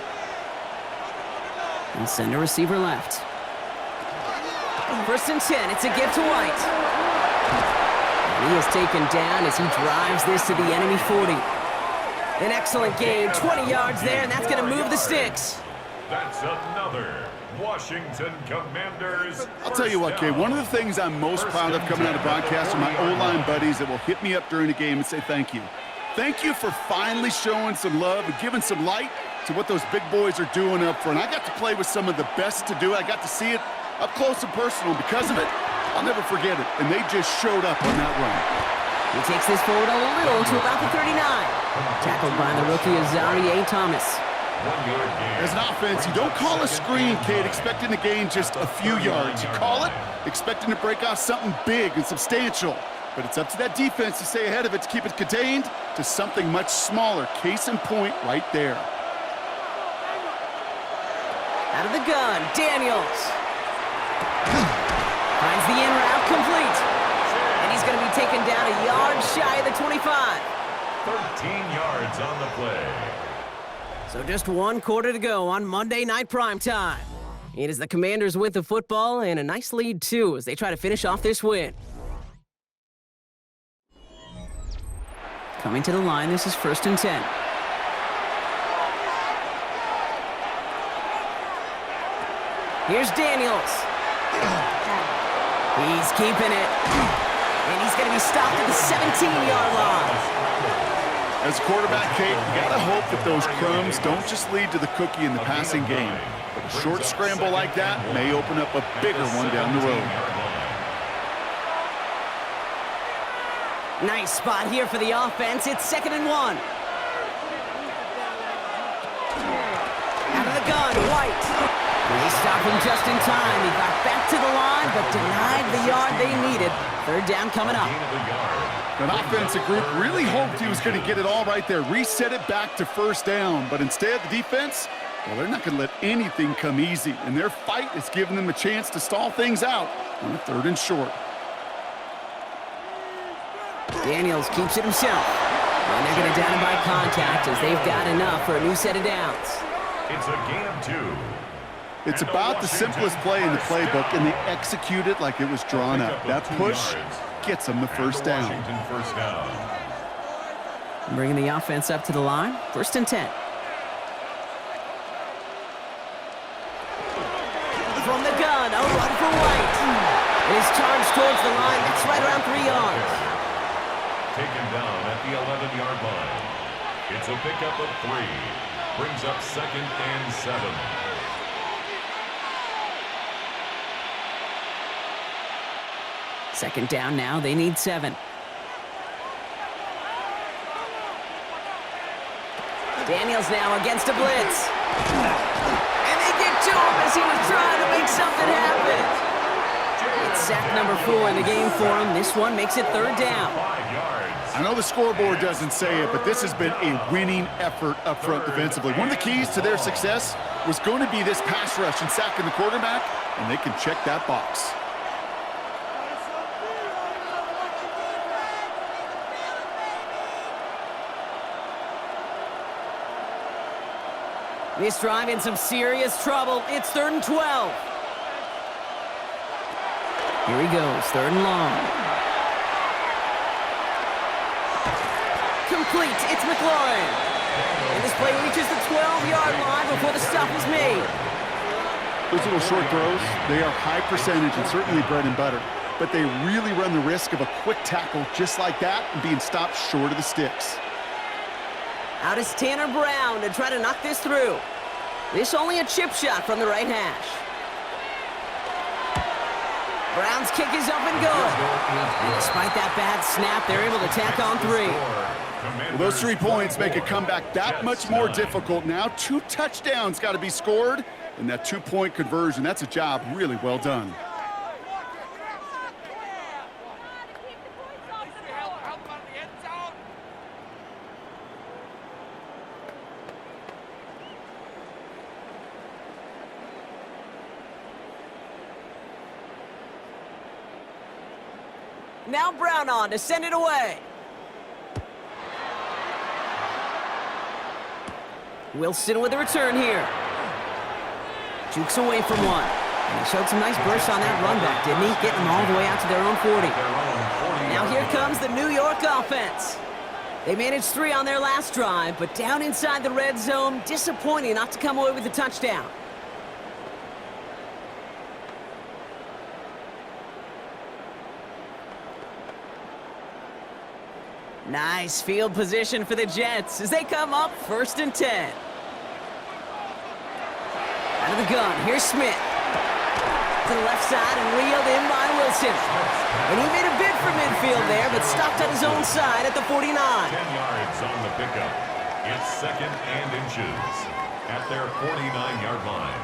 And send a receiver left. 1st and 10, it's a give to White. And he is taken down as he drives this to the enemy 40. An excellent game, 20 yards there, and that's going to move the sticks. That's another Washington Commanders. I'll tell you what, Kay, one of the things I'm most proud of coming out of broadcast are my O-line buddies that will hit me up during the game and say thank you. Thank you for finally showing some love and giving some light to what those big boys are doing up front. I got to play with some of the best to do it. I got to see it up close and personal. Because of it, I'll never forget it. And they just showed up on that run. He takes this forward a little to about the 39. Tackled by the rookie Azari Thomas. As an offense, you don't call a screen, kid, expecting to gain just a few yards. You call it expecting to break off something big and substantial. But it's up to that defense to stay ahead of it, to keep it contained to something much smaller. Case in point right there. Out of the gun, Daniels. Finds the in route complete. And he's going to be taken down a yard shy of the 25. 13 yards on the play. So just 1 quarter to go on Monday Night Primetime. It is the Commanders with the football and a nice lead, too, as they try to finish off this win. Coming to the line, this is 1st and 10. Here's Daniels. He's keeping it. And he's going to be stopped at the 17-yard line. As a quarterback, Kate, you got to hope that those crumbs don't just lead to the cookie in the passing game. But a short scramble like that may open up a bigger one down the road. Nice spot here for the offense. It's 2nd and 1. Out of the gun, White. They stopped him just in time. He got back to the line, but denied the yard they needed. 3rd down coming up. An offensive group really hoped he was going to get it all right there, reset it back to 1st down. But instead, the defense, well, they're not going to let anything come easy. And their fight is giving them a chance to stall things out on a 3rd and short. Daniels keeps it himself. And they're going to down him by contact as they've got enough for a new set of downs. It's a gain of 2. It's about the simplest play in the playbook, and they execute it like it was drawn up. That push gets them the 1st down. Bringing the offense up to the line. 1st and 10. From the gun, a run for White. It is charged towards the line. That's right around 3 yards. Taken down at the 11-yard line. It's a pickup of 3. Brings up 2nd and 7. Second down now, they need 7. Daniels now against a blitz. And they get to him as he was trying to make something happen. It's sack number 4 in the game for him. This one makes it 3rd down. I know the scoreboard doesn't say it, but this has been a winning effort up front defensively. One of the keys to their success was going to be this pass rush and sacking the quarterback, and they can check that box. This drive in some serious trouble. It's 3rd and 12. Here he goes, 3rd and long. Complete, it's McLaurin. And this play reaches the 12-yard line before the stop is made. Those little short throws, they are high percentage and certainly bread and butter. But they really run the risk of a quick tackle just like that and being stopped short of the sticks. Out is Tanner Brown to try to knock this through. This only a chip shot from the right hash. Brown's kick is up and good. And despite that bad snap, they're able to tack on 3. Well, those 3 points make a comeback that much more difficult now. 2 touchdowns got to be scored, and that 2-point conversion, that's a job really well done. Now Brown on to send it away. Wilson with the return here. Jukes away from one. And he showed some nice bursts on that run back, didn't he? Getting them all the way out to their own 40. Now here comes the New York offense. They managed 3 on their last drive, but down inside the red zone, disappointing not to come away with a touchdown. Nice field position for the Jets as they come up 1st and 10. Out of the gun, here's Smith. To the left side and reeled in by Wilson. And he made a bid for midfield there, but stopped on his own side at the 49. 10 yards on the pickup. It's 2nd and inches at their 49-yard line.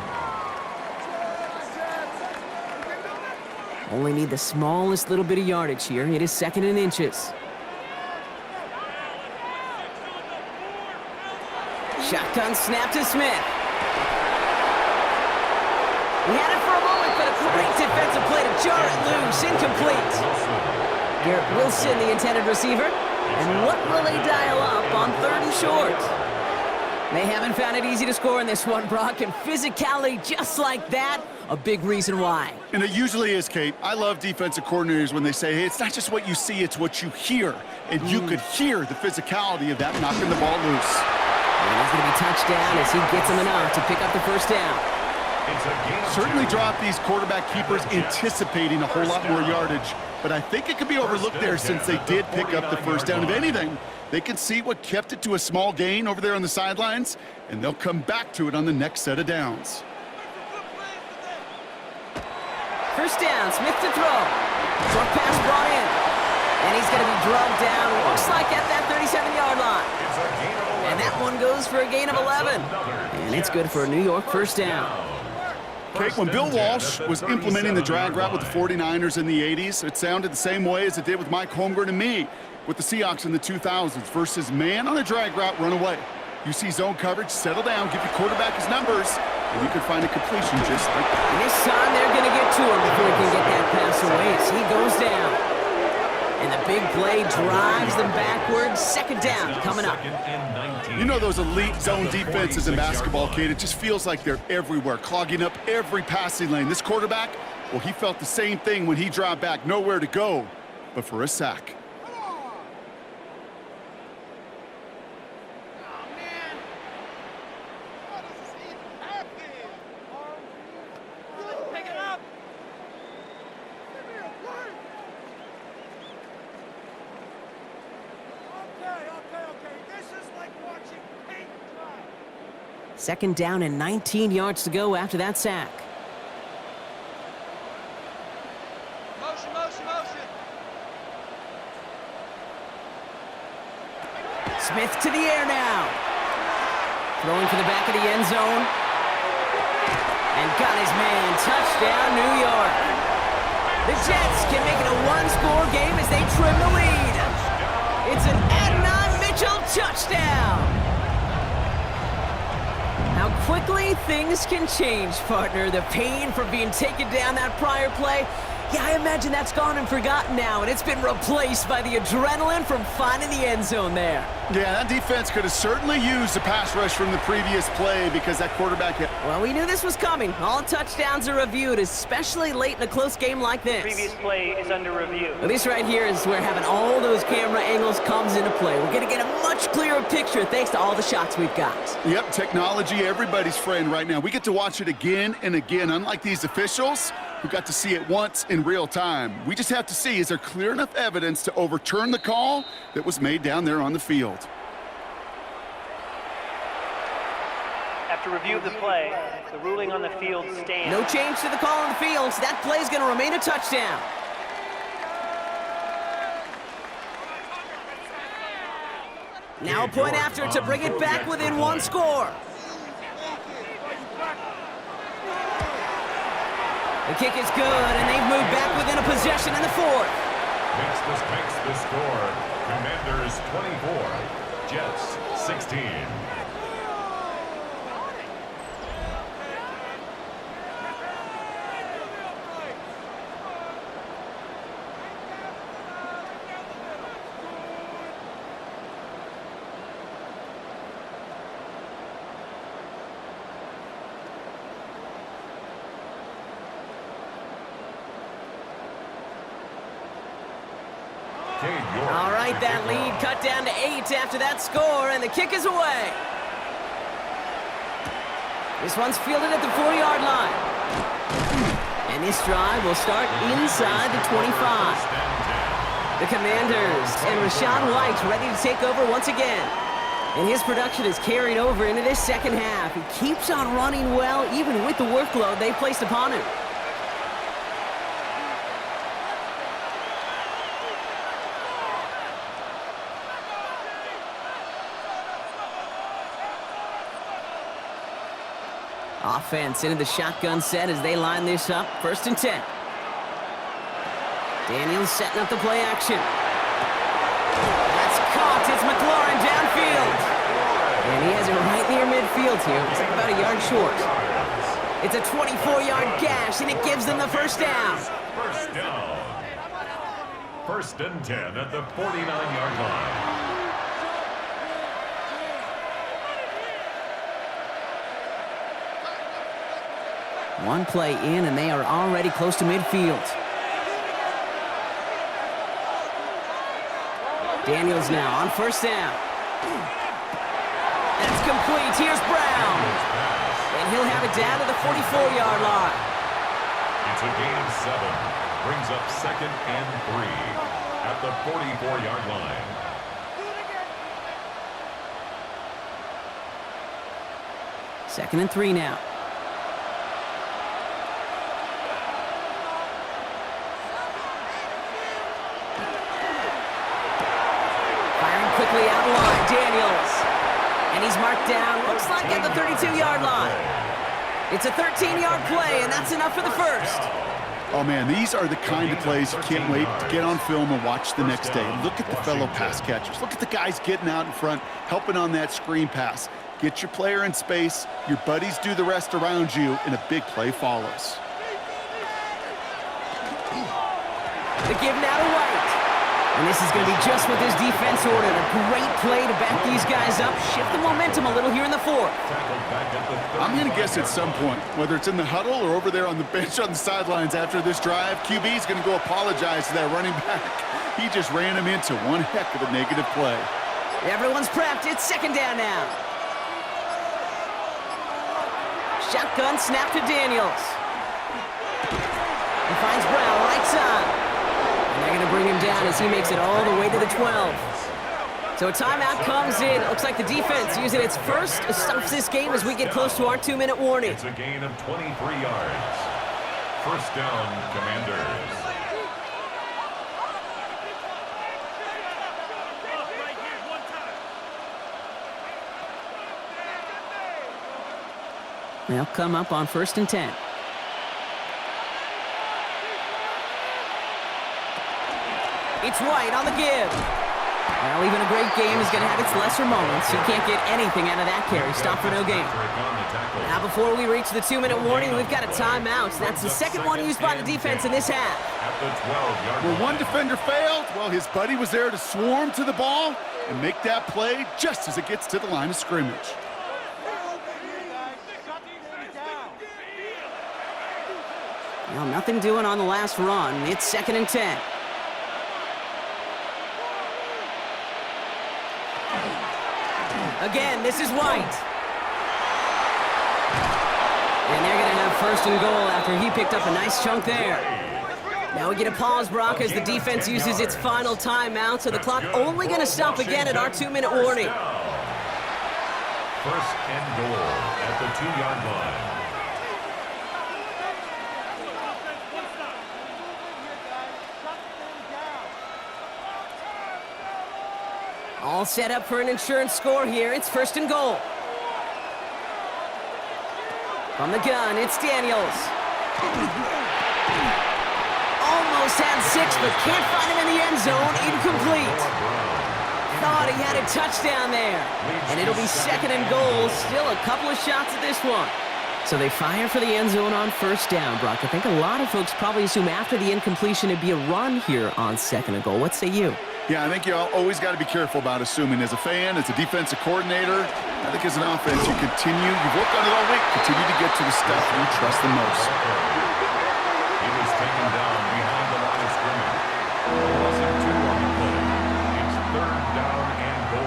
Only need the smallest little bit of yardage here. It is 2nd and inches. Shotgun snap to Smith. He had it for a moment, but a great defensive play to jar it loose. Incomplete. Garrett Wilson, the intended receiver. And what will they dial up on 3rd and short? They haven't found it easy to score in this one, Brock, and physicality just like that, a big reason why. And it usually is, Kate. I love defensive coordinators when they say, hey, it's not just what you see, it's what you hear. And you could hear the physicality of that knocking the ball loose. And he's going to be touchdown as he gets him enough to pick up the 1st down. Certainly drop these quarterback keepers anticipating a whole lot more yardage, but I think it could be overlooked there since they did pick up the 1st down. If anything, they can see what kept it to a small gain over there on the sidelines, and they'll come back to it on the next set of downs. 1st down, Smith to throw. Short pass brought in. And he's going to be drugged down, looks like at that 37-yard line. And that one goes for a gain of 11. And it's good for a New York 1st down. Kate, when Bill Walsh was implementing the drag route with the 49ers in the 80s, it sounded the same way as it did with Mike Holmgren and me with the Seahawks in the 2000s versus man on a drag route, run away. You see zone coverage, settle down, give your quarterback his numbers, and you can find a completion just like that. And this time they're going to get to him before he can get that pass away as he goes down. And the big play drives them backwards. 2nd down coming up. You know those elite zone defenses in basketball, Kate, it just feels like they're everywhere, clogging up every passing lane. This quarterback, well, he felt the same thing when he dropped back, nowhere to go but for a sack. Second down and 19 yards to go after that sack. Motion, motion, motion. Smith to the air now. Throwing for the back of the end zone. And got his man. Touchdown, New York. The Jets can make it a one-score game as they trim the lead. It's an Adnan Mitchell touchdown. How quickly things can change, partner. The pain from being taken down that prior play, yeah, I imagine that's gone and forgotten now, and it's been replaced by the adrenaline from finding the end zone there. Yeah, that defense could have certainly used the pass rush from the previous play because that quarterback hit. Well, we knew this was coming. All touchdowns are reviewed, especially late in a close game like this. Previous play is under review. Well, this right here is where having all those camera angles comes into play. We're going to get a much clearer picture thanks to all the shots we've got. Yep, technology, everybody's friend right now. We get to watch it again and again, unlike these officials who got to see it once in real time. We just have to see, is there clear enough evidence to overturn the call that was made down there on the field? After review of the play, the ruling on the field stands. No change to the call on the field, so that play is going to remain a touchdown. Now a point after to bring it back within one score. The kick is good, and they've moved back within a possession in the 4th. Makes the score. Commanders 24, Jets 16. All right, that lead cut down to 8 after that score, and the kick is away. This one's fielded at the 4-yard line. And this drive will start inside the 25. The Commanders and Rashawn White's ready to take over once again. And his production is carried over into this second half. He keeps on running well, even with the workload they placed upon him. Offense into the shotgun set as they line this up. 1st and 10. Daniels setting up the play action. That's caught. It's McLaurin downfield. And he has it right near midfield here. It's like about a yard short. It's a 24-yard gash, and it gives them the first down. First down. 1st and 10 at the 49-yard line. One play in, and they are already close to midfield. Daniels now on 1st down. That's complete. Here's Brown. And he'll have it down to the 44-yard line. It's a gain of 7. Brings up 2nd and 3 at the 44-yard line. Second and 3 now. Quickly out of line, Daniels. And he's marked down, looks like at the 32-yard line. It's a 13-yard play, and that's enough for the first. Oh, man, these are the kind of plays you can't wait to get on film and watch the next day. Look at the fellow pass catchers. Look at the guys getting out in front, helping on that screen pass. Get your player in space, your buddies do the rest around you, and a big play follows. The give now to White. And this is going to be just what this defense ordered. A great play to back these guys up, shift the momentum a little here in the 4th. I'm going to guess at some point, whether it's in the huddle or over there on the bench on the sidelines after this drive, QB is going to go apologize to that running back. He just ran him into one heck of a negative play. Everyone's prepped. It's 2nd down now. Shotgun snap to Daniels. He finds Brown right side. They're going to bring him down as he makes it all the way to the 12. So a timeout comes in. Looks like the defense using its first stops this game as we get close to our 2-minute warning. It's a gain of 23 yards. 1st down, Commanders. They'll come up on 1st and 10. It's White on the give. Well, even a great game is going to have its lesser moments. You can't get anything out of that carry. Stop for no gain. Now, before we reach the 2-minute warning, we've got a timeout. That's the second one used by the defense in this half. Where one defender failed, well, his buddy was there to swarm to the ball and make that play just as it gets to the line of scrimmage. Well, nothing doing on the last run. It's 2nd and 10. Again, this is White. And they're going to have 1st and goal after he picked up a nice chunk there. Now we get a pause, Brock, as the defense uses its final timeout, so the clock only going to stop again at our 2-minute warning. 1st and goal at the 2-yard line. All set up for an insurance score here. It's 1st and goal. From the gun, it's Daniels. Almost had 6, but can't find him in the end zone. Incomplete. Thought he had a touchdown there. And it'll be 2nd and goal. Still a couple of shots at this one. So they fire for the end zone on 1st down, Brock. I think a lot of folks probably assume after the incompletion it'd be a run here on 2nd and goal. What say you? Yeah, I think you always got to be careful about assuming. As a fan, as a defensive coordinator, I think as an offense, you've worked on it all week, continue to get to the stuff you trust the most. He was taken down behind the line of scrimmage. There wasn't 2 on the play.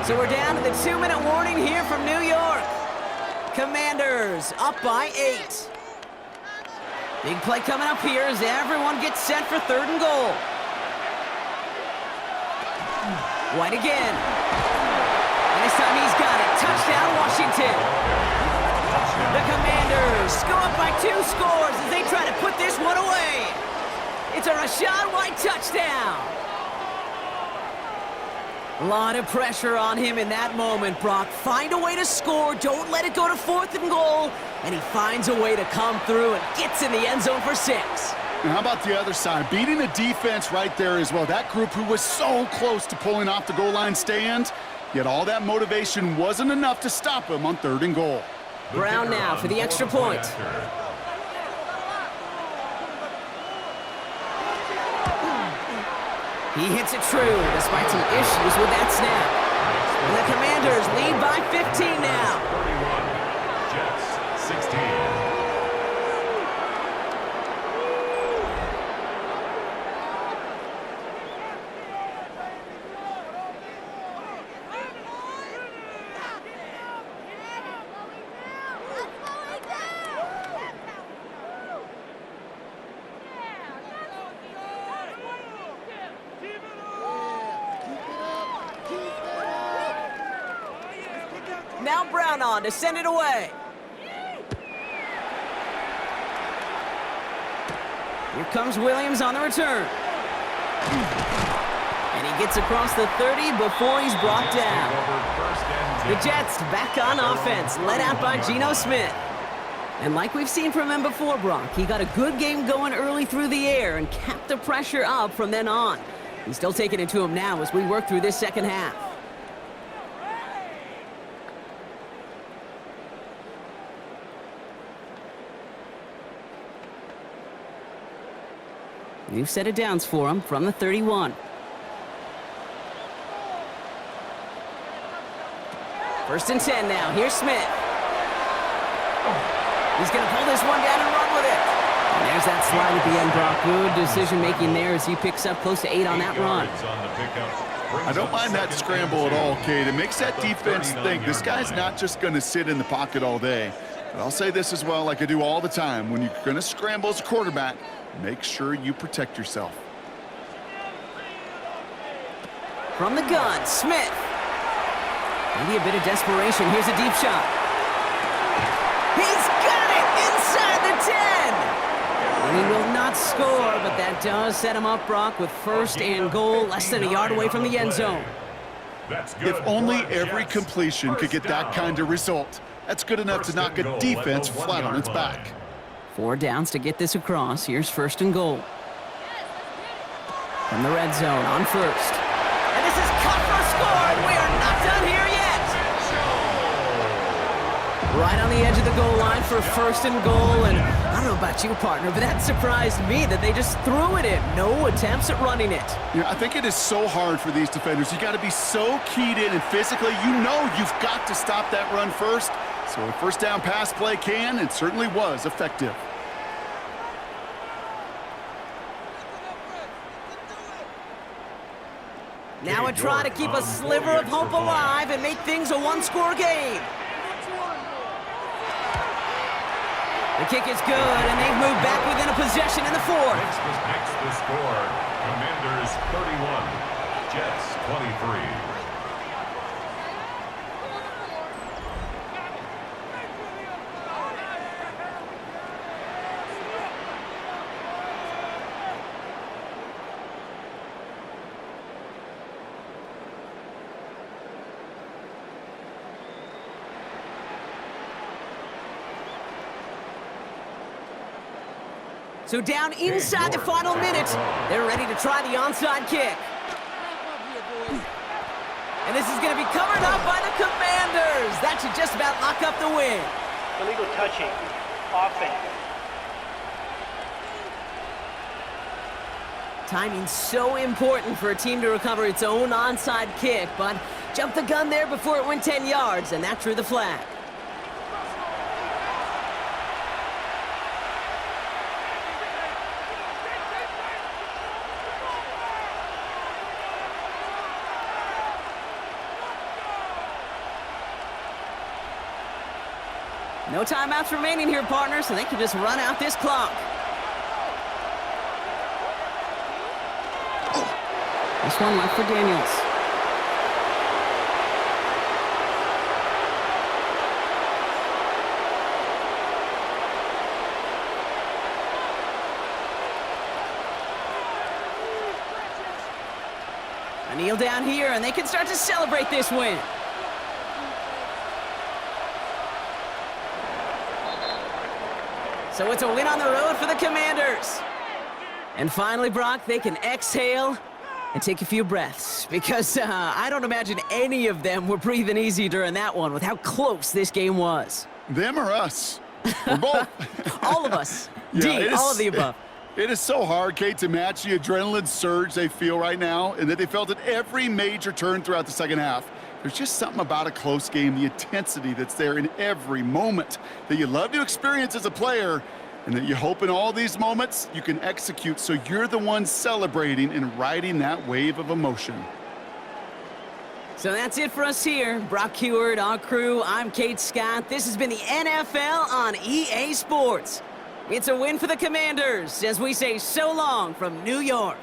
So we're down to the 2-minute warning here from New York. Commanders up by 8. Big play coming up here as everyone gets set for 3rd and goal. White again. And this time he's got it. Touchdown, Washington. The Commanders go up by 2 scores as they try to put this one away. It's a Rachaad White touchdown. A lot of pressure on him in that moment, Brock. Find a way to score. Don't let it go to 4th and goal. And he finds a way to come through and gets in the end zone for 6. And how about the other side? Beating the defense right there as well. That group who was so close to pulling off the goal line stand, yet all that motivation wasn't enough to stop him on 3rd and goal. Brown now for the extra point. He hits it true, despite some issues with that snap. And the Commanders lead by 15 now. 31, Jets 16. Now Brown on to send it away. Here comes Williams on the return. And he gets across the 30 before he's brought down. The Jets back on offense, led out by Geno Smith. And like we've seen from him before, Brock, he got a good game going early through the air and kept the pressure up from then on. He's still taking it to him now as we work through this second half. New set of downs for him from the 31. First and 10 now. Here's Smith. He's going to pull this one down and run with it. And there's that slide at the end, Brock. Good decision-making there as he picks up close to 8 on that run. I don't mind that scramble at all, Cade. It makes that defense think this guy's not just going to sit in the pocket all day. But I'll say this as well, like I do all the time. When you're going to scramble as a quarterback, make sure you protect yourself. From the gun, Smith. Maybe a bit of desperation. Here's a deep shot. He's got it inside the 10. And he will not score, but that does set him up, Brock, with 1st and goal, less than a yard away from the end zone. If only every completion could get that kind of result. That's good enough to knock a defense flat on its back. 4 downs to get this across. Here's 1st and goal. From the red zone on 1st. And this is cut for a score, and we are not done here yet. Right on the edge of the goal line for 1st and goal, and I don't know about you, partner, but that surprised me that they just threw it in. No attempts at running it. Yeah, I think it is so hard for these defenders. You got to be so keyed in and physically, you know you've got to stop that run first. So a 1st down pass play can and certainly was effective. Now a try to keep a sliver of hope alive and make things a 1-score game. The kick is good, and they've moved back within a possession in the 4th. Next the score, Commanders 31, Jets 23. So down inside the final minute, they're ready to try the onside kick. And this is going to be covered up by the Commanders. That should just about lock up the win. Illegal touching. Offense. Timing's so important for a team to recover its own onside kick, but jumped the gun there before it went 10 yards, and that drew the flag. No timeouts remaining here, partner, so they can just run out this clock. This one left for Daniels. A kneel down here, and they can start to celebrate this win. So it's a win on the road for the Commanders. And finally, Brock, they can exhale and take a few breaths, because I don't imagine any of them were breathing easy during that one with how close this game was. Them or us? We're both. All of us. Yeah, All of the above. It is so hard, Kate, to match the adrenaline surge they feel right now and that they felt at every major turn throughout the second half. There's just something about a close game, the intensity that's there in every moment that you love to experience as a player, and that you hope in all these moments you can execute so you're the one celebrating and riding that wave of emotion. So that's it for us here. Brock Heward, our crew, I'm Kate Scott. This has been the NFL on EA Sports. It's a win for the Commanders as we say so long from New York.